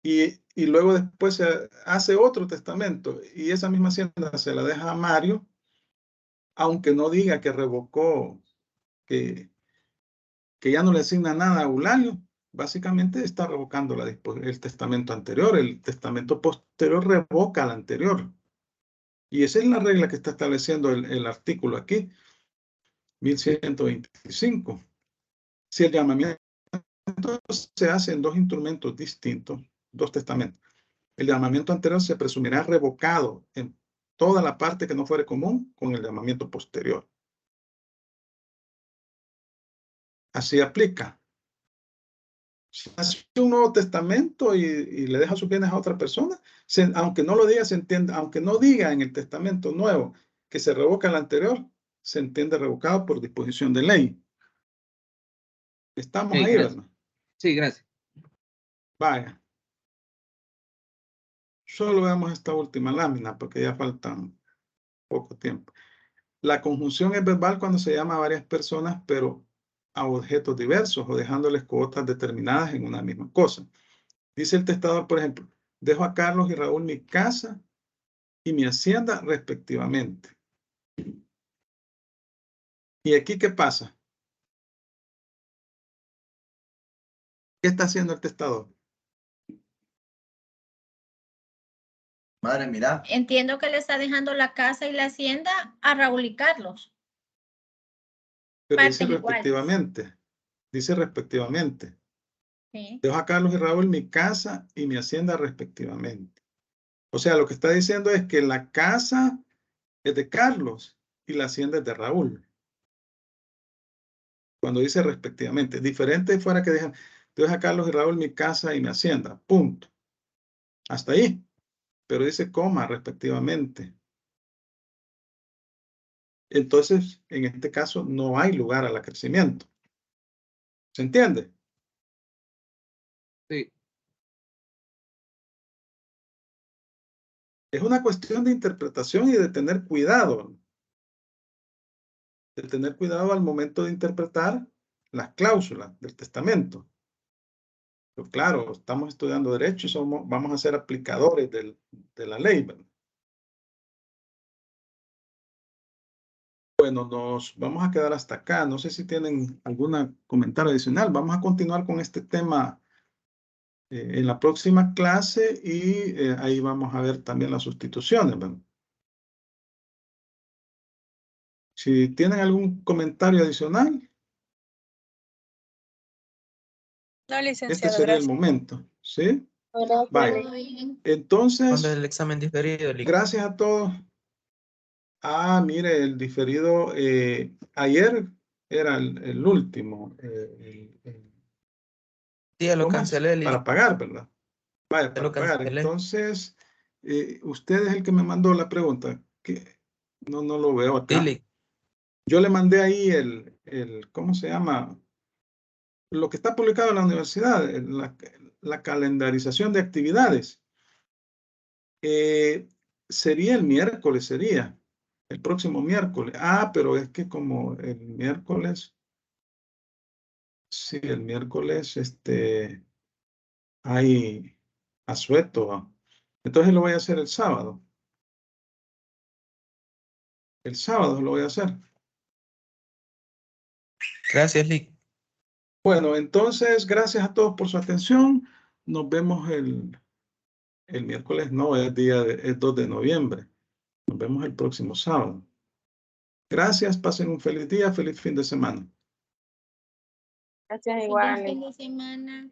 A: y luego después se hace otro testamento y esa misma hacienda se la deja a Mario, aunque no diga que revocó, que ya no le asigna nada a Eulalio, básicamente está revocando el testamento anterior. El testamento posterior revoca al anterior. Y esa es la regla que está estableciendo el artículo aquí, 1125. Si el llamamiento se hace en dos instrumentos distintos, dos testamentos, el llamamiento anterior se presumirá revocado en toda la parte que no fuere común con el llamamiento posterior. Así aplica. Si hace un nuevo testamento y le deja sus bienes a otra persona, aunque no lo diga, se entiende, aunque no diga en el testamento nuevo que se revoca el anterior, se entiende revocado por disposición de ley. Estamos ahí,
H: Gracias.
A: ¿verdad?
H: Sí, gracias.
A: Vaya. Solo veamos esta última lámina porque ya faltan poco tiempo. La conjunción es verbal cuando se llama a varias personas, pero a objetos diversos o dejándoles cuotas determinadas en una misma cosa. Dice el testador, por ejemplo, dejo a Carlos y Raúl mi casa y mi hacienda respectivamente. ¿Y aquí qué pasa? ¿Qué está haciendo el testador?
J: Madre, mira.
C: Entiendo que le está dejando la casa y la hacienda a Raúl y Carlos.
A: Pero
C: Partes
A: dice
C: iguales.
A: respectivamente. Dice respectivamente.
C: Sí.
A: Dejo a Carlos y Raúl mi casa y mi hacienda respectivamente. O sea, lo que está diciendo es que la casa es de Carlos y la hacienda es de Raúl. Cuando dice respectivamente. Diferente fuera que dejan, dejo a Carlos y Raúl mi casa y mi hacienda. Punto. Hasta ahí. Pero dice coma respectivamente. Entonces, en este caso, no hay lugar al acrecimiento. ¿Se entiende?
H: Sí.
A: Es una cuestión de interpretación y de tener cuidado. De tener cuidado al momento de interpretar las cláusulas del testamento. Pero claro, estamos estudiando derecho y vamos a ser aplicadores de la ley, ¿verdad? Bueno, nos vamos a quedar hasta acá. No sé si tienen algún comentario adicional. Vamos a continuar con este tema en la próxima clase y ahí vamos a ver también las sustituciones, ¿verdad? Si tienen algún comentario adicional,
E: No, licenciado,
A: este sería el
E: gracias.
A: momento, ¿sí?
E: Gracias.
A: Vaya. Entonces,
J: ¿Cuándo es el examen diferido?
A: gracias a todos. Ah, mire, el diferido, ayer era el último.
J: Sí, ya lo
A: ¿Cómo es?
J: cancelé,
A: Para pagar, ¿verdad? Vaya,
J: ya
A: para
J: lo
A: pagar.
J: cancelé.
A: Entonces, usted es el que me mandó la pregunta. Que no lo veo acá.
J: Dile.
A: Yo le mandé ahí ¿cómo se llama? Lo que está publicado en la universidad, la calendarización de actividades. Sería el miércoles, sería. El próximo miércoles. Ah, pero es que como el miércoles, sí, el miércoles, hay asueto. ¿Va? Entonces lo voy a hacer el sábado. El sábado lo voy a hacer.
J: Gracias, Lick.
A: Bueno, entonces, gracias a todos por su atención. Nos vemos el miércoles, no, es 2 de noviembre. Nos vemos el próximo sábado. Gracias, pasen un feliz día, feliz fin de semana.
I: Gracias
C: Feliz
I: igual.
C: fin de semana.